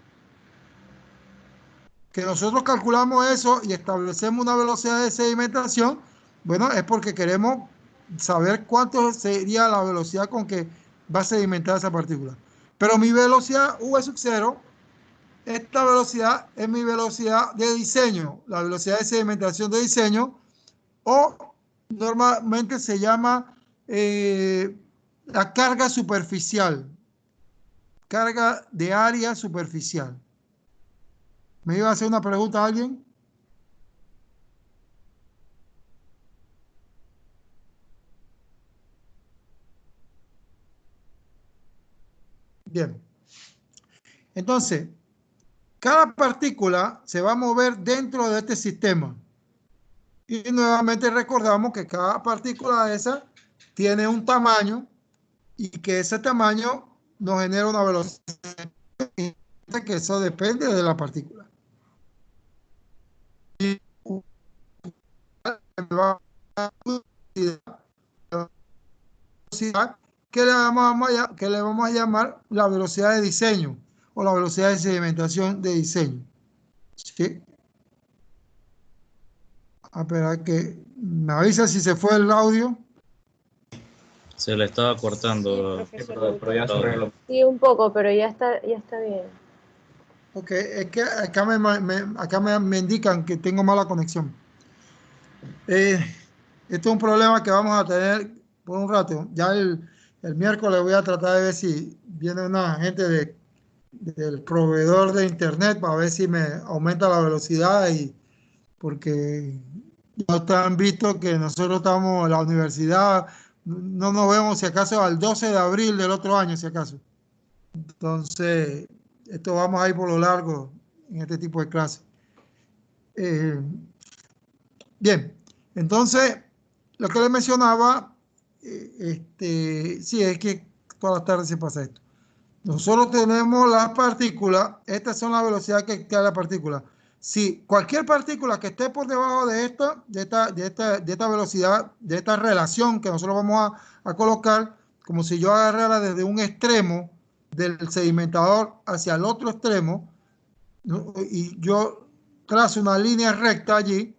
Speaker 1: Que nosotros calculamos eso y establecemos una velocidad de sedimentación, bueno, es porque queremos saber cuánto sería la velocidad con que va a sedimentar esa partícula. Pero mi velocidad V sub 0, esta velocidad es mi velocidad de diseño, la velocidad de sedimentación de diseño, o normalmente se llama la carga superficial, carga de área superficial. ¿Me iba a hacer una pregunta a alguien? Bien. Entonces, cada partícula se va a mover dentro de este sistema. Y nuevamente recordamos que cada partícula de esa tiene un tamaño y que ese tamaño nos genera una velocidad, que eso depende de la partícula. Que le vamos a llamar la velocidad de diseño o la velocidad de sedimentación de diseño. ¿Sí? A esperar que me avisa si se fue el audio.
Speaker 6: Se le estaba cortando.
Speaker 2: Sí, pero ya se arregló.
Speaker 7: Sí, un poco, pero ya está bien.
Speaker 1: Ok, es que acá me indican que tengo mala conexión. Esto es un problema que vamos a tener por un rato. Ya el miércoles voy a tratar de ver si viene una gente del proveedor de internet para ver si me aumenta la velocidad, y porque ya ustedes han visto que nosotros estamos en la universidad, no nos vemos si acaso al 12 de abril del otro año, si acaso. Entonces, esto vamos a ir por lo largo en este tipo de clases. Bien, entonces, lo que les mencionaba, sí, es que todas las tardes se pasa esto. Nosotros tenemos las partículas, estas son las velocidades que da la partícula. Si cualquier partícula que esté por debajo de esta velocidad, de esta relación que nosotros vamos a colocar, como si yo agarrara desde un extremo del sedimentador hacia el otro extremo, ¿no? Y yo trazo una línea recta allí,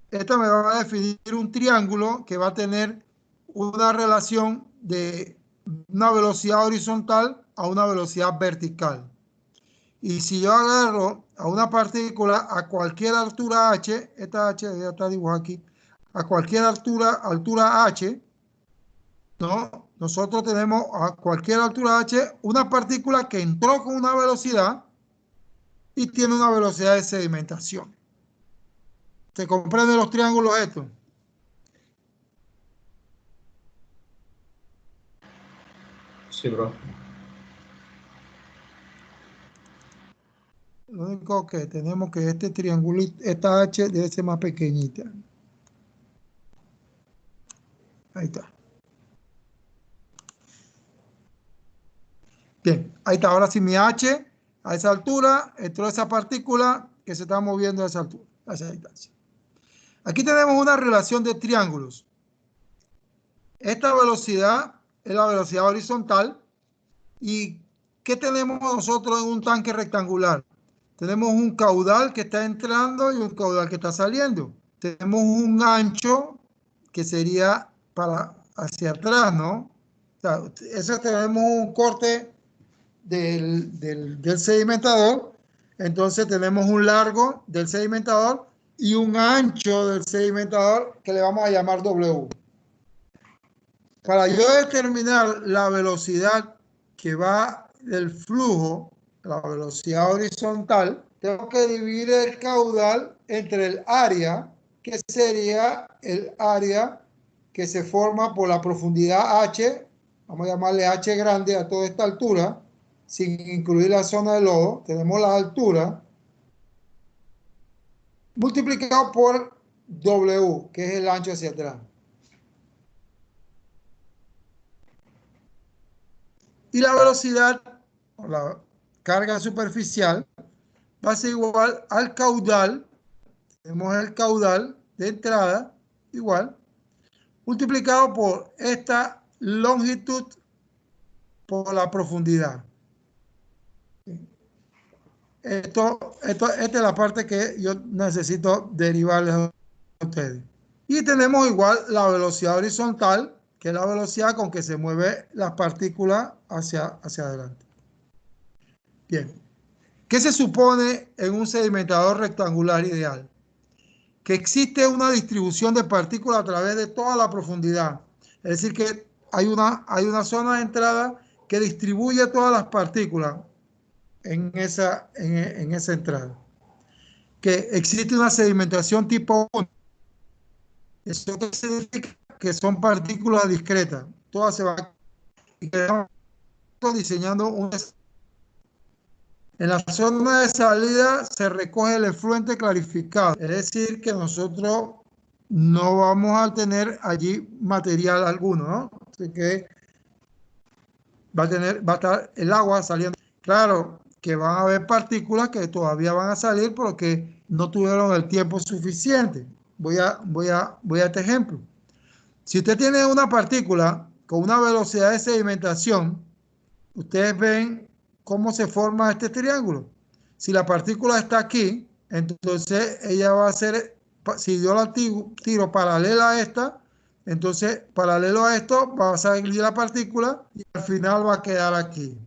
Speaker 1: esta me va a definir un triángulo que va a tener una relación de una velocidad horizontal a una velocidad vertical. Y si yo agarro a una partícula a cualquier altura h, esta h ya está dibujada aquí, a cualquier altura h, ¿no? Nosotros tenemos a cualquier altura h una partícula que entró con una velocidad y tiene una velocidad de sedimentación. ¿Se comprenden los triángulos estos?
Speaker 2: Sí, bro.
Speaker 1: Lo único que tenemos que este triangulito, esta H debe ser más pequeñita. Ahí está. Bien, ahí está. Ahora sí mi H a esa altura entró esa partícula que se está moviendo a esa altura, a esa distancia. Aquí tenemos una relación de triángulos. Esta velocidad es la velocidad horizontal. ¿Y qué tenemos nosotros en un tanque rectangular? Tenemos un caudal que está entrando y un caudal que está saliendo. Tenemos un ancho que sería para hacia atrás, ¿no? O sea, eso tenemos un corte del sedimentador. Entonces tenemos un largo del sedimentador y un ancho del sedimentador que le vamos a llamar W. Para yo determinar la velocidad que va del flujo, la velocidad horizontal, tengo que dividir el caudal entre el área, que sería el área que se forma por la profundidad H, vamos a llamarle H grande a toda esta altura, sin incluir la zona de lodo, tenemos la altura, multiplicado por W, que es el ancho hacia atrás. Y la velocidad, o la carga superficial, va a ser igual al caudal. Tenemos el caudal de entrada, igual, multiplicado por esta longitud por la profundidad. Esta es la parte que yo necesito derivarles a ustedes. Y tenemos igual la velocidad horizontal, que es la velocidad con que se mueve las partículas hacia adelante. Bien. ¿Qué se supone en un sedimentador rectangular ideal? Que existe una distribución de partículas a través de toda la profundidad. Es decir, que hay una zona de entrada que distribuye todas las partículas en esa entrada. Que existe una sedimentación tipo 1. Eso significa que son partículas discretas. Todas se van y quedamos diseñando un... En la zona de salida se recoge el efluente clarificado, es decir, que nosotros no vamos a tener allí material alguno, ¿no? Así que va a estar el agua saliendo. Claro que van a haber partículas que todavía van a salir porque no tuvieron el tiempo suficiente. Voy a este ejemplo. Si usted tiene una partícula con una velocidad de sedimentación, ustedes ven cómo se forma este triángulo. Si la partícula está aquí, entonces ella va a ser, si yo la tiro paralela a esta, entonces paralelo a esto va a salir la partícula y al final va a quedar aquí.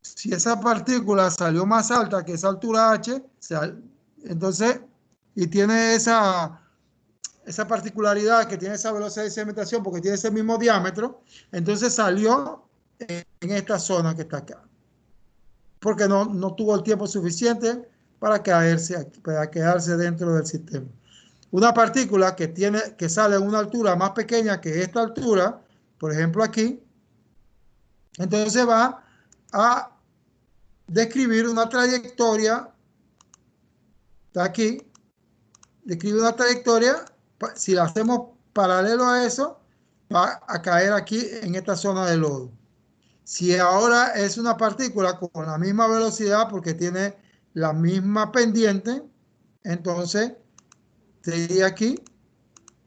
Speaker 1: Si esa partícula salió más alta que esa altura H, entonces, y tiene esa particularidad que tiene esa velocidad de sedimentación porque tiene ese mismo diámetro, entonces salió en esta zona que está acá. Porque no tuvo el tiempo suficiente para quedarse dentro del sistema. Una partícula que sale a una altura más pequeña que esta altura, por ejemplo aquí, entonces va a describir una trayectoria, está aquí, describe una trayectoria, si la hacemos paralelo a eso, va a caer aquí en esta zona de lodo. Si ahora es una partícula con la misma velocidad porque tiene la misma pendiente, entonces sería aquí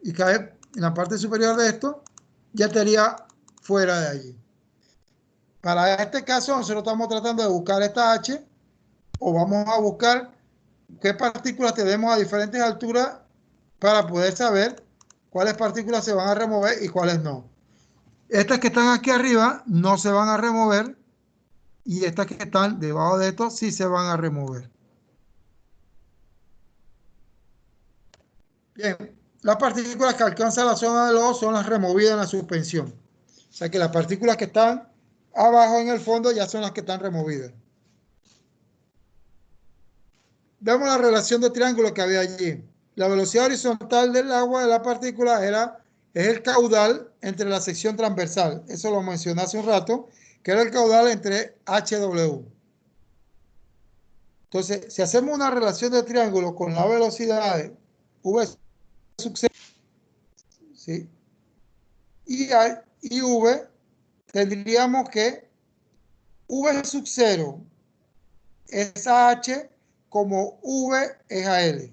Speaker 1: y cae en la parte superior de esto, ya estaría fuera de allí. Para este caso nosotros estamos tratando de buscar esta H o vamos a buscar qué partículas tenemos a diferentes alturas para poder saber cuáles partículas se van a remover y cuáles no. Estas que están aquí arriba no se van a remover y estas que están debajo de esto sí se van a remover. Bien, las partículas que alcanzan la zona de lodo son las removidas en la suspensión. O sea que las partículas que están abajo en el fondo ya son las que están removidas. Vemos la relación de triángulo que había allí. La velocidad horizontal del agua de la partícula es el caudal entre la sección transversal. Eso lo mencioné hace un rato, que era el caudal entre HW. Entonces, si hacemos una relación de triángulo con la velocidad de V sub 0, ¿sí? y V, tendríamos que V sub 0 es a H como V es a L.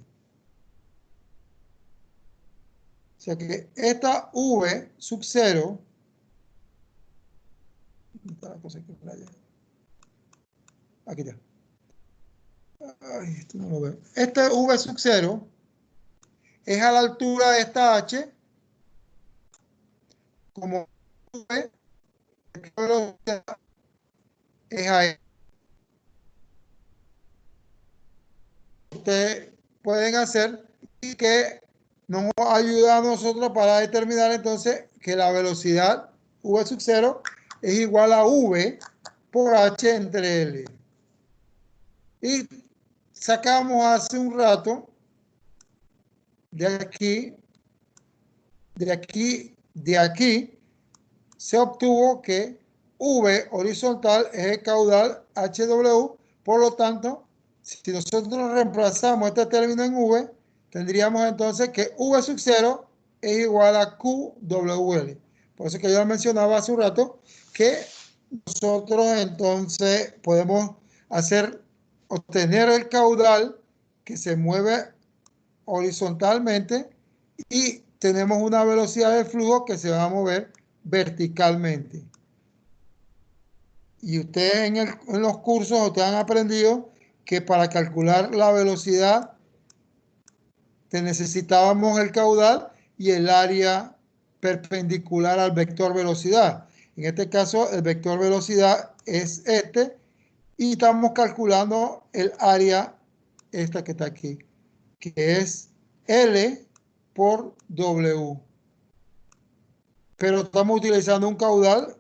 Speaker 1: O sea que esta V sub 0, aquí está. Ay, esto no lo veo. Este V sub 0 es a la altura de esta H como V es ahí. Ustedes pueden hacer y que nos ayuda a nosotros para determinar entonces que la velocidad v sub 0 es igual a v por h entre L. Y sacamos hace un rato de aquí, se obtuvo que V horizontal es el caudal HW, por lo tanto, si nosotros reemplazamos este término en V, tendríamos entonces que V sub 0 es igual a QWL. Por eso que yo mencionaba hace un rato que nosotros entonces podemos obtener el caudal que se mueve horizontalmente y tenemos una velocidad de flujo que se va a mover verticalmente. Y ustedes en los cursos ustedes han aprendido que para calcular la velocidad necesitábamos el caudal y el área perpendicular al vector velocidad. En este caso el vector velocidad es este y estamos calculando el área esta que está aquí, que es L por W. Pero estamos utilizando un caudal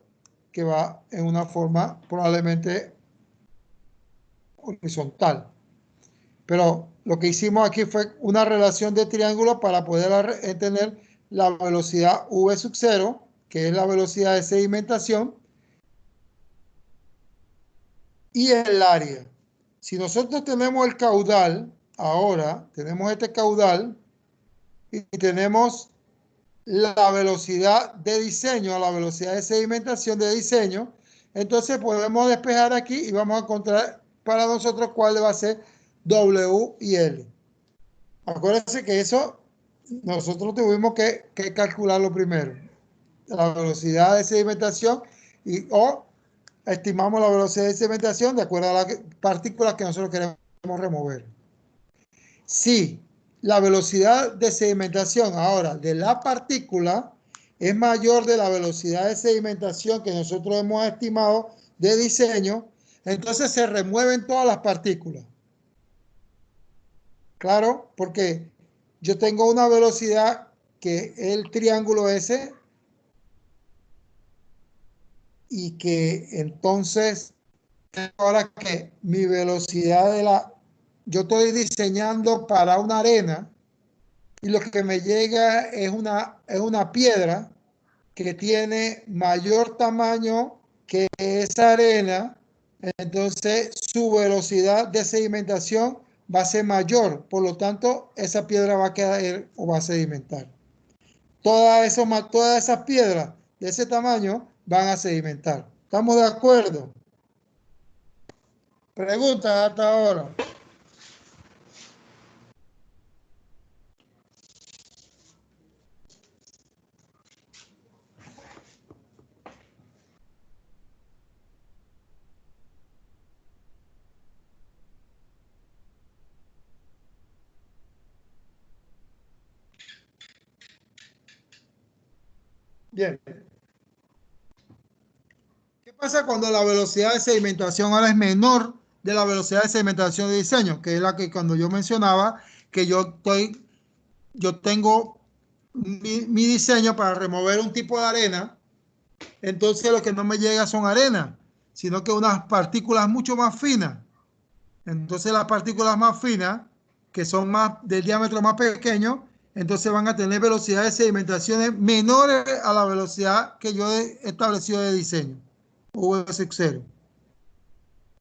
Speaker 1: que va en una forma probablemente horizontal. Pero lo que hicimos aquí fue una relación de triángulo para poder tener la velocidad V sub 0, que es la velocidad de sedimentación, y el área. Si nosotros tenemos el caudal, ahora tenemos este caudal y tenemos la velocidad de diseño, la velocidad de sedimentación de diseño, entonces podemos despejar aquí y vamos a encontrar para nosotros cuál va a ser W y L. Acuérdense que eso nosotros tuvimos que calcularlo primero. La velocidad de sedimentación o estimamos la velocidad de sedimentación de acuerdo a las partículas que nosotros queremos remover. Si la velocidad de sedimentación ahora de la partícula es mayor de la velocidad de sedimentación que nosotros hemos estimado de diseño, entonces se remueven todas las partículas. Claro, porque yo tengo una velocidad que es el triángulo ese y que entonces ahora que mi velocidad yo estoy diseñando para una arena y lo que me llega es una piedra que tiene mayor tamaño que esa arena, entonces su velocidad de sedimentación va a ser mayor, por lo tanto esa piedra va a caer o va a sedimentar. Todas esas piedras de ese tamaño van a sedimentar. ¿Estamos de acuerdo? Preguntas hasta ahora. Bien. ¿Qué pasa cuando la velocidad de sedimentación ahora es menor de la velocidad de sedimentación de diseño? Que es la que cuando yo mencionaba que yo tengo mi diseño para remover un tipo de arena, entonces lo que no me llega son arenas, sino que unas partículas mucho más finas. Entonces las partículas más finas, que son del diámetro más pequeño, entonces van a tener velocidades de sedimentaciones menores a la velocidad que yo he establecido de diseño, V sub 0.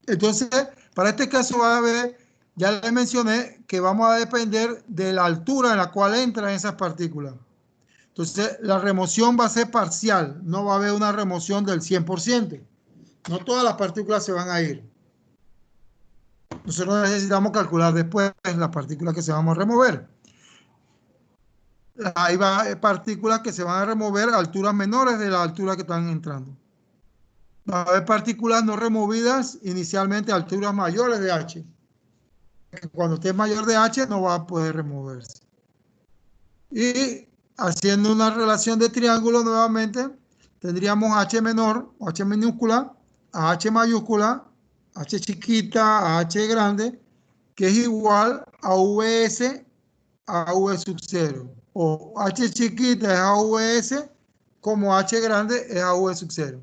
Speaker 1: Entonces, para este caso va a haber, ya les mencioné, que vamos a depender de la altura en la cual entran esas partículas. Entonces, la remoción va a ser parcial, no va a haber una remoción del 100%. No todas las partículas se van a ir. Nosotros necesitamos calcular después las partículas que se van a remover. Hay partículas que se van a remover a alturas menores de la altura que están entrando. Va a haber partículas no removidas inicialmente a alturas mayores de H. Cuando esté mayor de H no va a poder removerse. Y haciendo una relación de triángulo nuevamente, tendríamos H menor o H minúscula a H mayúscula, H chiquita, a H grande, que es igual a VS a V sub 0. O H chiquita es a VS, como H grande es a V sub 0.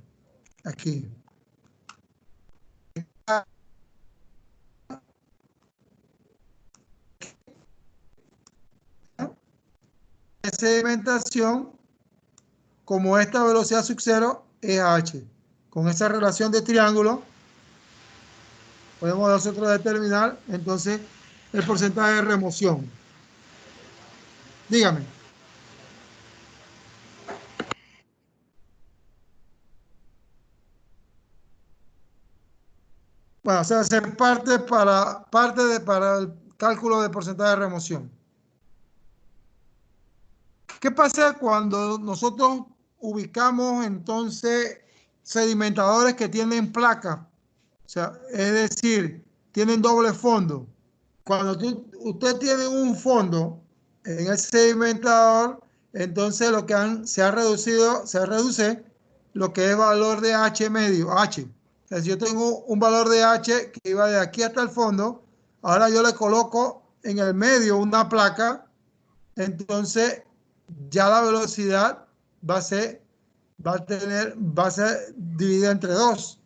Speaker 1: Aquí. Sedimentación, como esta velocidad sub 0 es H. Con esa relación de triángulo, podemos nosotros determinar entonces el porcentaje de remoción. Dígame. Bueno, o sea, se parte para el cálculo de porcentaje de remoción. ¿Qué pasa cuando nosotros ubicamos entonces sedimentadores que tienen placas? O sea, es decir, tienen doble fondo. Cuando usted tiene un fondo en el sedimentador, entonces lo que se reduce lo que es valor de H medio, H. O sea, si yo tengo un valor de H que iba de aquí hasta el fondo, ahora yo le coloco en el medio una placa, entonces ya la velocidad va a ser dividida entre 2.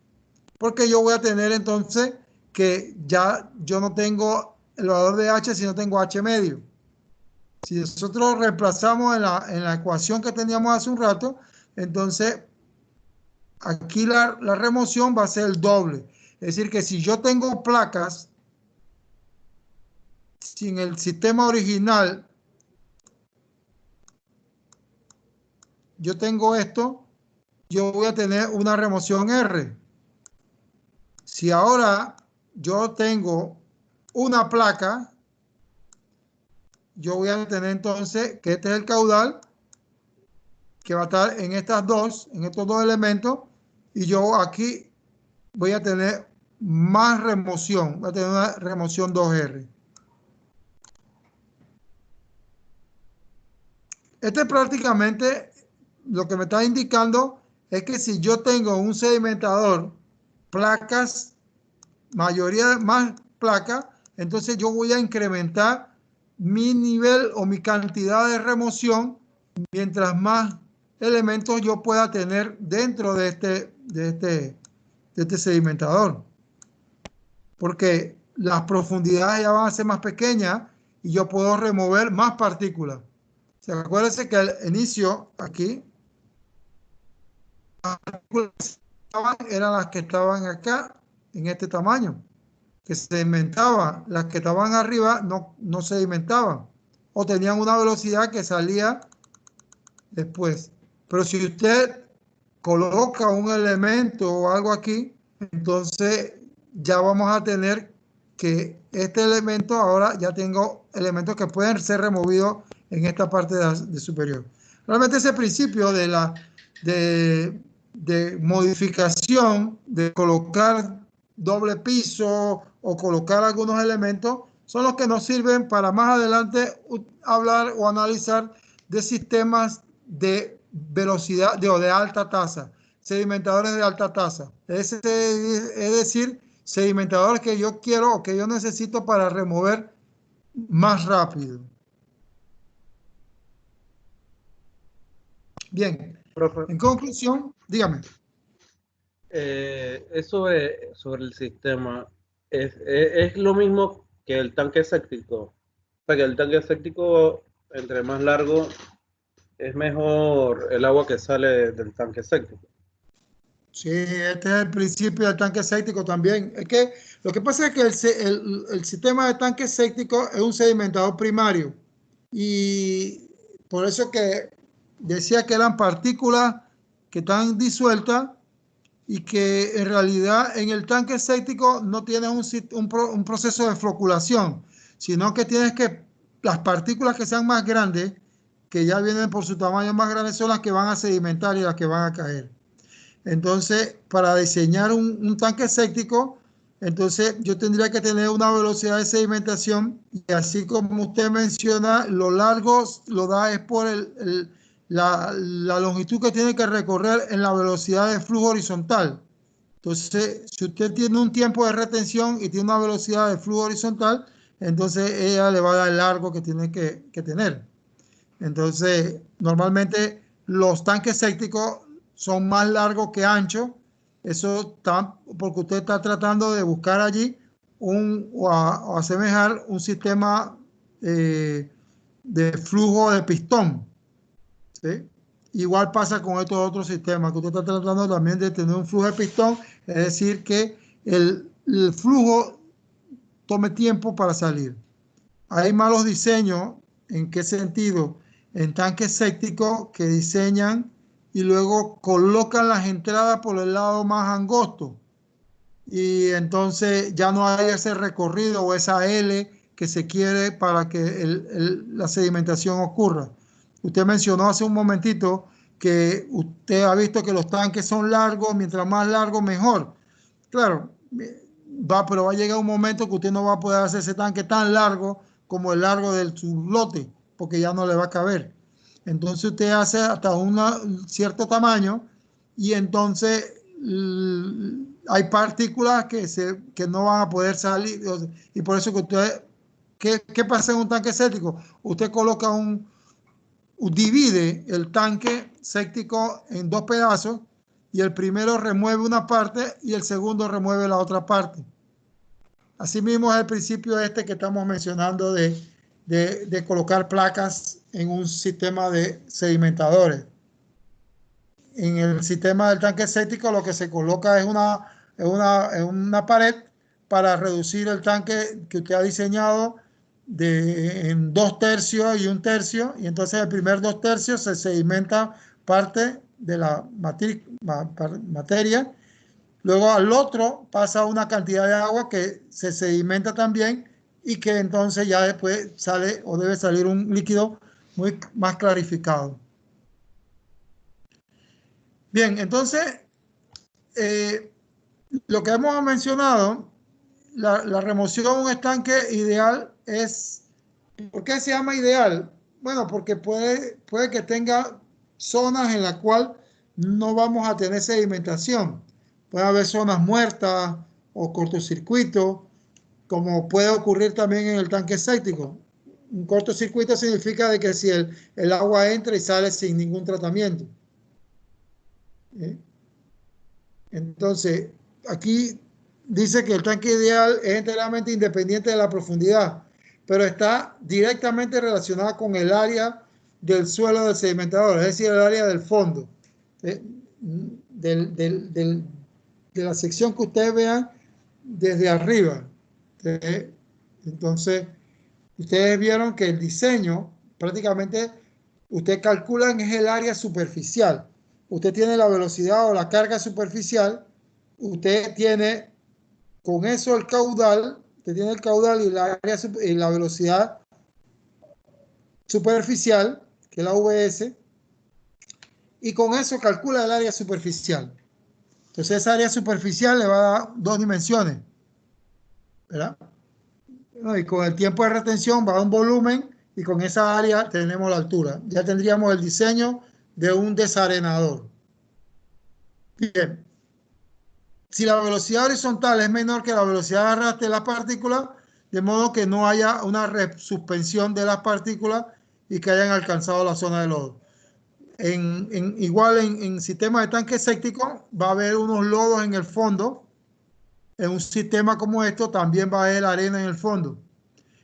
Speaker 1: Porque yo voy a tener entonces que ya yo no tengo el valor de H, sino tengo H medio. Si nosotros reemplazamos en la ecuación que teníamos hace un rato, entonces aquí la remoción va a ser el doble. Es decir, que si yo tengo placas sin el sistema original, yo tengo esto, yo voy a tener una remoción R. Si ahora yo tengo una placa, yo voy a tener entonces que este es el caudal que va a estar en estos dos elementos, y yo aquí voy a tener más remoción, voy a tener una remoción 2R. Este prácticamente lo que me está indicando es que si yo tengo un sedimentador, placas, mayoría más placas, entonces yo voy a incrementar mi nivel o mi cantidad de remoción mientras más elementos yo pueda tener dentro de este sedimentador. Porque las profundidades ya van a ser más pequeñas y yo puedo remover más partículas. O sea, acuérdense que al inicio aquí, las partículas eran las que estaban acá en este tamaño, que se sedimentaban. Las que estaban arriba no sedimentaban o tenían una velocidad que salía después. Pero si usted coloca un elemento o algo aquí, entonces ya vamos a tener que este elemento, ahora ya tengo elementos que pueden ser removidos en esta parte de superior. Realmente ese principio de modificación, de colocar doble piso o colocar algunos elementos, son los que nos sirven para más adelante hablar o analizar de sistemas de velocidad o de alta tasa, sedimentadores de alta tasa. Es decir, sedimentadores que yo quiero o que yo necesito para remover más rápido. Bien,
Speaker 8: Profe,
Speaker 1: en conclusión, dígame.
Speaker 8: eso sobre el sistema es lo mismo que el tanque séptico. Porque el tanque séptico, entre más largo, es mejor el agua que sale del tanque séptico.
Speaker 1: Sí, este es el principio del tanque séptico también. Es que lo que pasa es que el sistema de tanque séptico es un sedimentador primario, y por eso que decía que eran partículas que están disueltas y que en realidad en el tanque séptico no tienes un proceso de floculación, sino que tienes que las partículas que sean más grandes, que ya vienen por su tamaño más grande, son las que van a sedimentar y las que van a caer. Entonces, para diseñar un tanque séptico, entonces yo tendría que tener una velocidad de sedimentación, y así como usted menciona, lo largo lo da es por la longitud que tiene que recorrer en la velocidad de flujo horizontal. Entonces, si usted tiene un tiempo de retención y tiene una velocidad de flujo horizontal, entonces ella le va a dar el largo que tiene que tener. Entonces, normalmente los tanques sépticos son más largos que anchos. Eso está porque usted está tratando de buscar allí o asemejar un sistema de flujo de pistón, ¿sí? Igual pasa con estos otros sistemas, que usted está tratando también de tener un flujo de pistón, es decir, que el flujo tome tiempo para salir. Hay malos diseños, ¿en qué sentido? En tanques sépticos que diseñan y luego colocan las entradas por el lado más angosto. Y entonces ya no hay ese recorrido o esa L que se quiere para que la sedimentación ocurra. Usted mencionó hace un momentito que usted ha visto que los tanques son largos, mientras más largo mejor. Claro, pero va a llegar un momento que usted no va a poder hacer ese tanque tan largo como el largo de su lote, porque ya no le va a caber. Entonces usted hace hasta un cierto tamaño y entonces hay partículas que no van a poder salir. Y por eso que usted, ¿qué pasa en un tanque séptico? Usted coloca divide el tanque séptico en dos pedazos y el primero remueve una parte y el segundo remueve la otra parte. Asimismo es el principio que estamos mencionando de colocar placas en un sistema de sedimentadores. En el sistema del tanque séptico lo que se coloca es una pared para reducir el tanque que usted ha diseñado en 2/3 y 1/3, y entonces el primer 2/3 se sedimenta parte de la materia. Luego al otro pasa una cantidad de agua que se sedimenta también y que entonces ya después sale o debe salir un líquido más clarificado. Bien, entonces lo que hemos mencionado, la remoción de un estanque ideal es, ¿por qué se llama ideal? Bueno, porque puede que tenga zonas en las cuales no vamos a tener sedimentación. Puede haber zonas muertas o cortocircuitos, como puede ocurrir también en el tanque séptico. Un cortocircuito significa de que si el agua entra y sale sin ningún tratamiento. Entonces, aquí dice que el tanque ideal es enteramente independiente de la profundidad, pero está directamente relacionado con el área del suelo del sedimentador, es decir, el área del fondo. De la sección que ustedes vean desde arriba. Entonces, ustedes vieron que el diseño prácticamente usted calcula es el área superficial. Usted tiene la velocidad o la carga superficial, usted tiene con eso el caudal, usted tiene el caudal y la velocidad superficial, que es la VS, y con eso calcula el área superficial. Entonces esa área superficial le va a dar dos dimensiones, ¿verdad? Y con el tiempo de retención va a dar un volumen y con esa área tenemos la altura. Ya tendríamos el diseño de un desarenador. Bien. Si la velocidad horizontal es menor que la velocidad de arrastre de las partículas, de modo que no haya una suspensión de las partículas y que hayan alcanzado la zona de lodo. Igual en sistemas de tanque séptico va a haber unos lodos en el fondo. En un sistema como esto también va a haber arena en el fondo.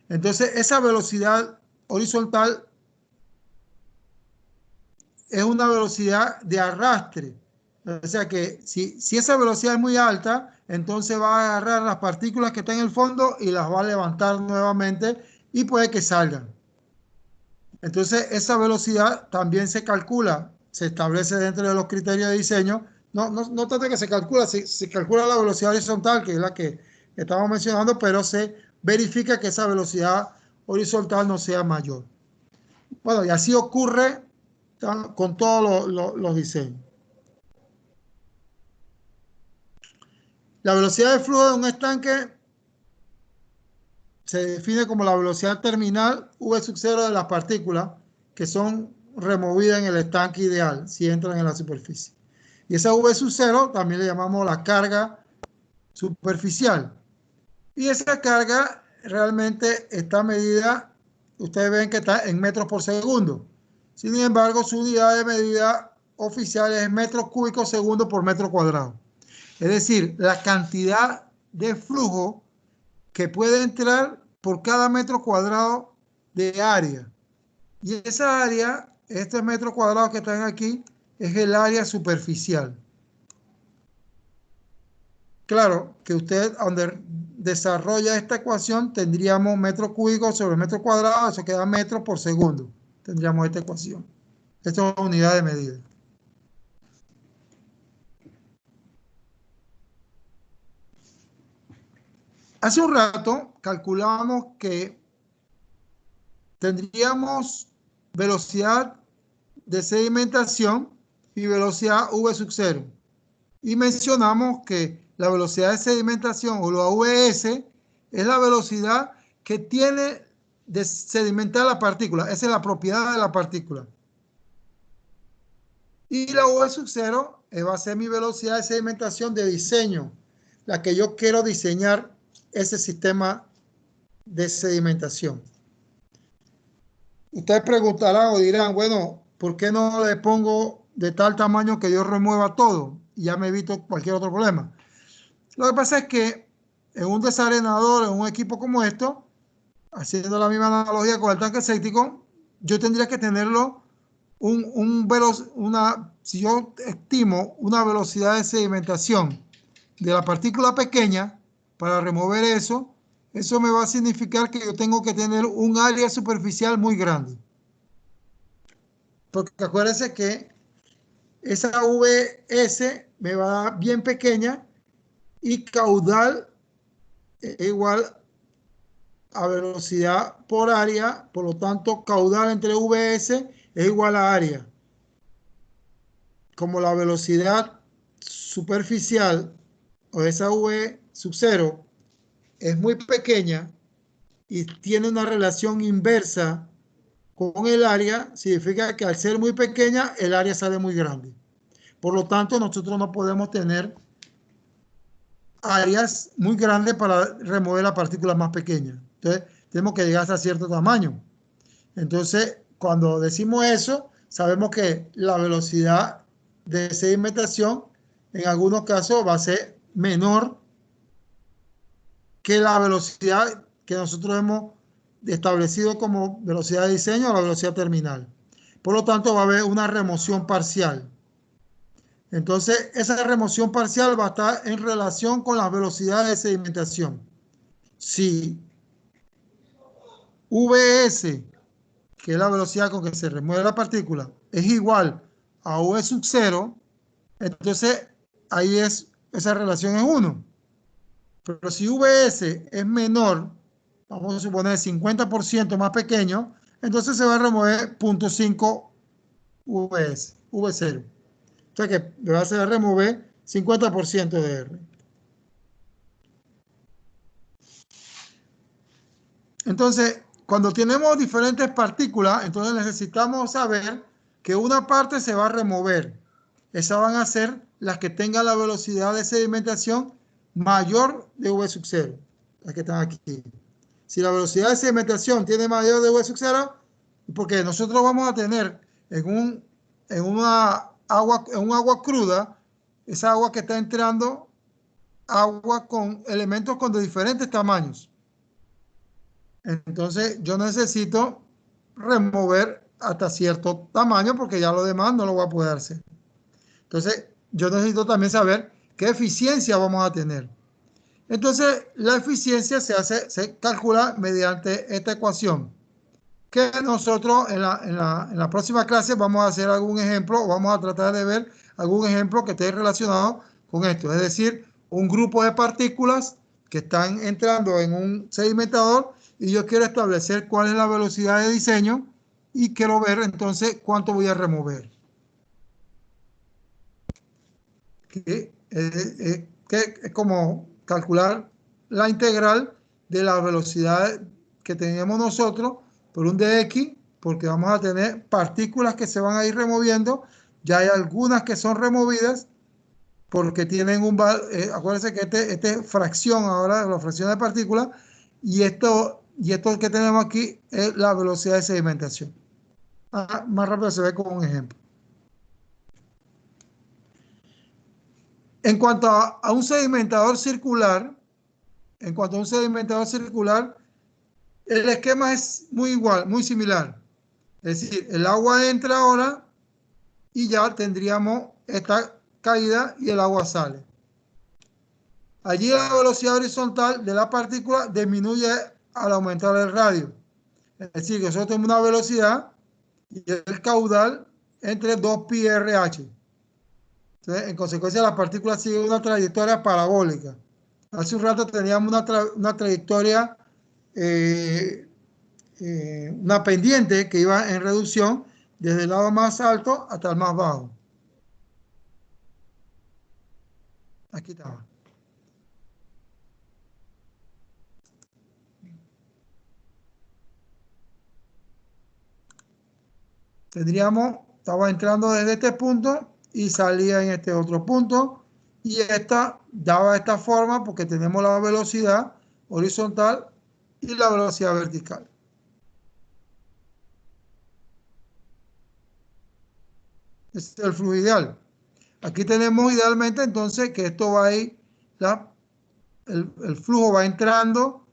Speaker 1: Entonces esa velocidad horizontal es una velocidad de arrastre. O sea que si esa velocidad es muy alta, entonces va a agarrar las partículas que están en el fondo y las va a levantar nuevamente y puede que salgan. Entonces esa velocidad también se calcula, se establece dentro de los criterios de diseño. No trata que se calcula, se calcula la velocidad horizontal, que es la que estamos mencionando, pero se verifica que esa velocidad horizontal no sea mayor. Bueno, y así ocurre con todos los diseños. La velocidad de flujo de un estanque se define como la velocidad terminal V0 de las partículas que son removidas en el estanque ideal si entran en la superficie. Y esa V sub 0 también le llamamos la carga superficial. Y esa carga realmente está medida, ustedes ven que está en metros por segundo. Sin embargo, su unidad de medida oficial es metros cúbicos segundo por metro cuadrado. Es decir, la cantidad de flujo que puede entrar por cada metro cuadrado de área. Y esa área, estos metros cuadrados que están aquí, es el área superficial. Claro que usted, donde desarrolla esta ecuación, tendríamos metro cúbico sobre metro cuadrado, eso queda metros por segundo. Tendríamos esta ecuación. Esto es una unidad de medida. Hace un rato calculábamos que tendríamos velocidad de sedimentación y velocidad V sub 0. Y mencionamos que la velocidad de sedimentación o la VS es la velocidad que tiene de sedimentar la partícula. Esa es la propiedad de la partícula. Y la V sub 0 va a ser mi velocidad de sedimentación de diseño, la que yo quiero diseñar ese sistema de sedimentación. Ustedes preguntarán o dirán, bueno, ¿por qué no le pongo de tal tamaño que yo remueva todo? Y ya me evito cualquier otro problema. Lo que pasa es que en un desarenador, en un equipo como esto, haciendo la misma analogía con el tanque séptico, yo tendría que tenerlo si yo estimo una velocidad de sedimentación de la partícula pequeña, para remover eso me va a significar que yo tengo que tener un área superficial muy grande. Porque acuérdense que esa VS me va a dar bien pequeña y caudal es igual a velocidad por área, por lo tanto caudal entre VS es igual a área. Como la velocidad superficial o esa V sub 0 es muy pequeña y tiene una relación inversa con el área, significa que al ser muy pequeña, el área sale muy grande. Por lo tanto, nosotros no podemos tener áreas muy grandes para remover las partículas más pequeñas. Entonces, tenemos que llegar hasta cierto tamaño. Entonces, cuando decimos eso, sabemos que la velocidad de sedimentación en algunos casos va a ser menor que la velocidad que nosotros hemos establecido como velocidad de diseño o la velocidad terminal. Por lo tanto, va a haber una remoción parcial. Entonces, esa remoción parcial va a estar en relación con las velocidades de sedimentación. Si VS, que es la velocidad con que se remueve la partícula, es igual a V sub 0, entonces ahí esa relación es 1. Pero si VS es menor, vamos a suponer 50% más pequeño, entonces se va a remover 0.5 VS, V0. O sea que le va a remover 50% de R. Entonces, cuando tenemos diferentes partículas, entonces necesitamos saber que una parte se va a remover. Esas van a ser las que tengan la velocidad de sedimentación mayor de V sub 0, las que están aquí. Si la velocidad de sedimentación tiene mayor de V sub 0, porque nosotros vamos a tener en un agua cruda, esa agua que está entrando, agua con elementos con de diferentes tamaños. Entonces yo necesito remover hasta cierto tamaño porque ya lo demás no lo voy a poder hacer. Entonces yo necesito también saber qué eficiencia vamos a tener. Entonces la eficiencia se calcula mediante esta ecuación, que nosotros en la próxima clase vamos a hacer algún ejemplo, o vamos a tratar de ver algún ejemplo que esté relacionado con esto. Es decir, un grupo de partículas que están entrando en un sedimentador y yo quiero establecer cuál es la velocidad de diseño y quiero ver entonces cuánto voy a remover. Que es como calcular la integral de la velocidad que tenemos nosotros por un dx, porque vamos a tener partículas que se van a ir removiendo. Ya hay algunas que son removidas porque tienen acuérdense que este es fracción ahora, la fracción de partículas, y esto que tenemos aquí es la velocidad de sedimentación. Más rápido se ve con un ejemplo. En cuanto a un sedimentador circular, el esquema es muy igual, muy similar. Es decir, el agua entra ahora y ya tendríamos esta caída y el agua sale. Allí la velocidad horizontal de la partícula disminuye al aumentar el radio. Es decir, que nosotros tenemos una velocidad y el caudal entre 2πrh. Entonces, en consecuencia, la partícula sigue una trayectoria parabólica. Hace un rato teníamos una trayectoria, una pendiente que iba en reducción desde el lado más alto hasta el más bajo. Aquí estaba. Estaba entrando desde este punto y salía en este otro punto, y esta daba esta forma porque tenemos la velocidad horizontal y la velocidad vertical. Este es el flujo ideal. Aquí tenemos idealmente entonces que esto va a ir, el flujo va entrando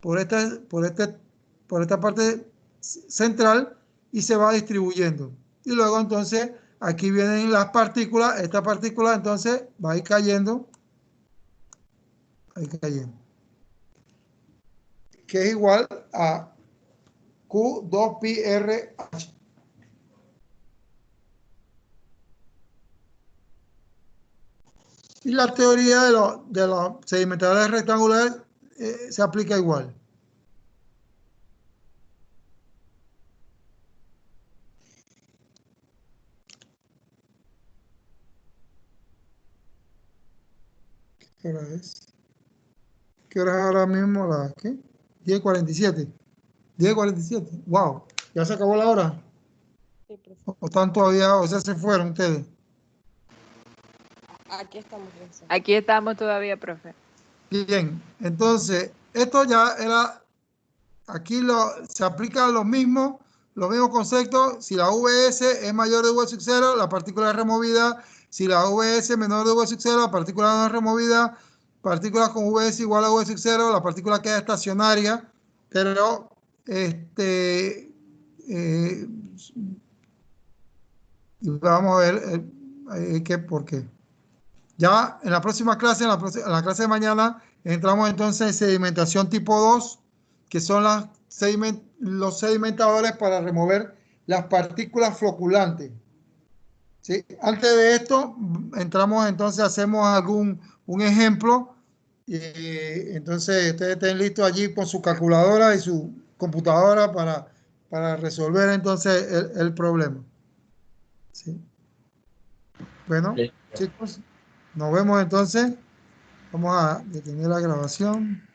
Speaker 1: por esta parte central y se va distribuyendo. Y luego entonces aquí vienen las partículas, esta partícula entonces va a ir cayendo, que es igual a Q2πrh. Y la teoría de los sedimentadores rectangulares se aplica igual. ¿Qué hora es? ¿Qué hora es ahora mismo? ¿Qué? 10:47. 10:47. Wow. ¿Ya se acabó la hora?
Speaker 7: Sí, profe.
Speaker 1: ¿O están todavía, o sea, se fueron ustedes?
Speaker 7: Aquí estamos, profe.
Speaker 3: Aquí estamos todavía, profe.
Speaker 1: Bien, entonces, esto ya era, aquí se aplican los mismos conceptos. Si la Vs es mayor de V sub 0, la partícula es removida. Si la Vs es menor de V sub 0, la partícula no es removida. Partículas con Vs igual a V sub 0, la partícula queda estacionaria. Pero, vamos a ver por qué. Ya en la próxima clase, en la clase de mañana, entramos entonces en sedimentación tipo 2, que son los sedimentadores para remover las partículas floculantes. ¿Sí? Antes de esto, entramos entonces, hacemos un ejemplo. Entonces, ustedes estén listos allí con su calculadora y su computadora para resolver entonces el problema. ¿Sí? Bueno,
Speaker 2: Sí.
Speaker 1: chicos, nos vemos entonces. Vamos a detener la grabación.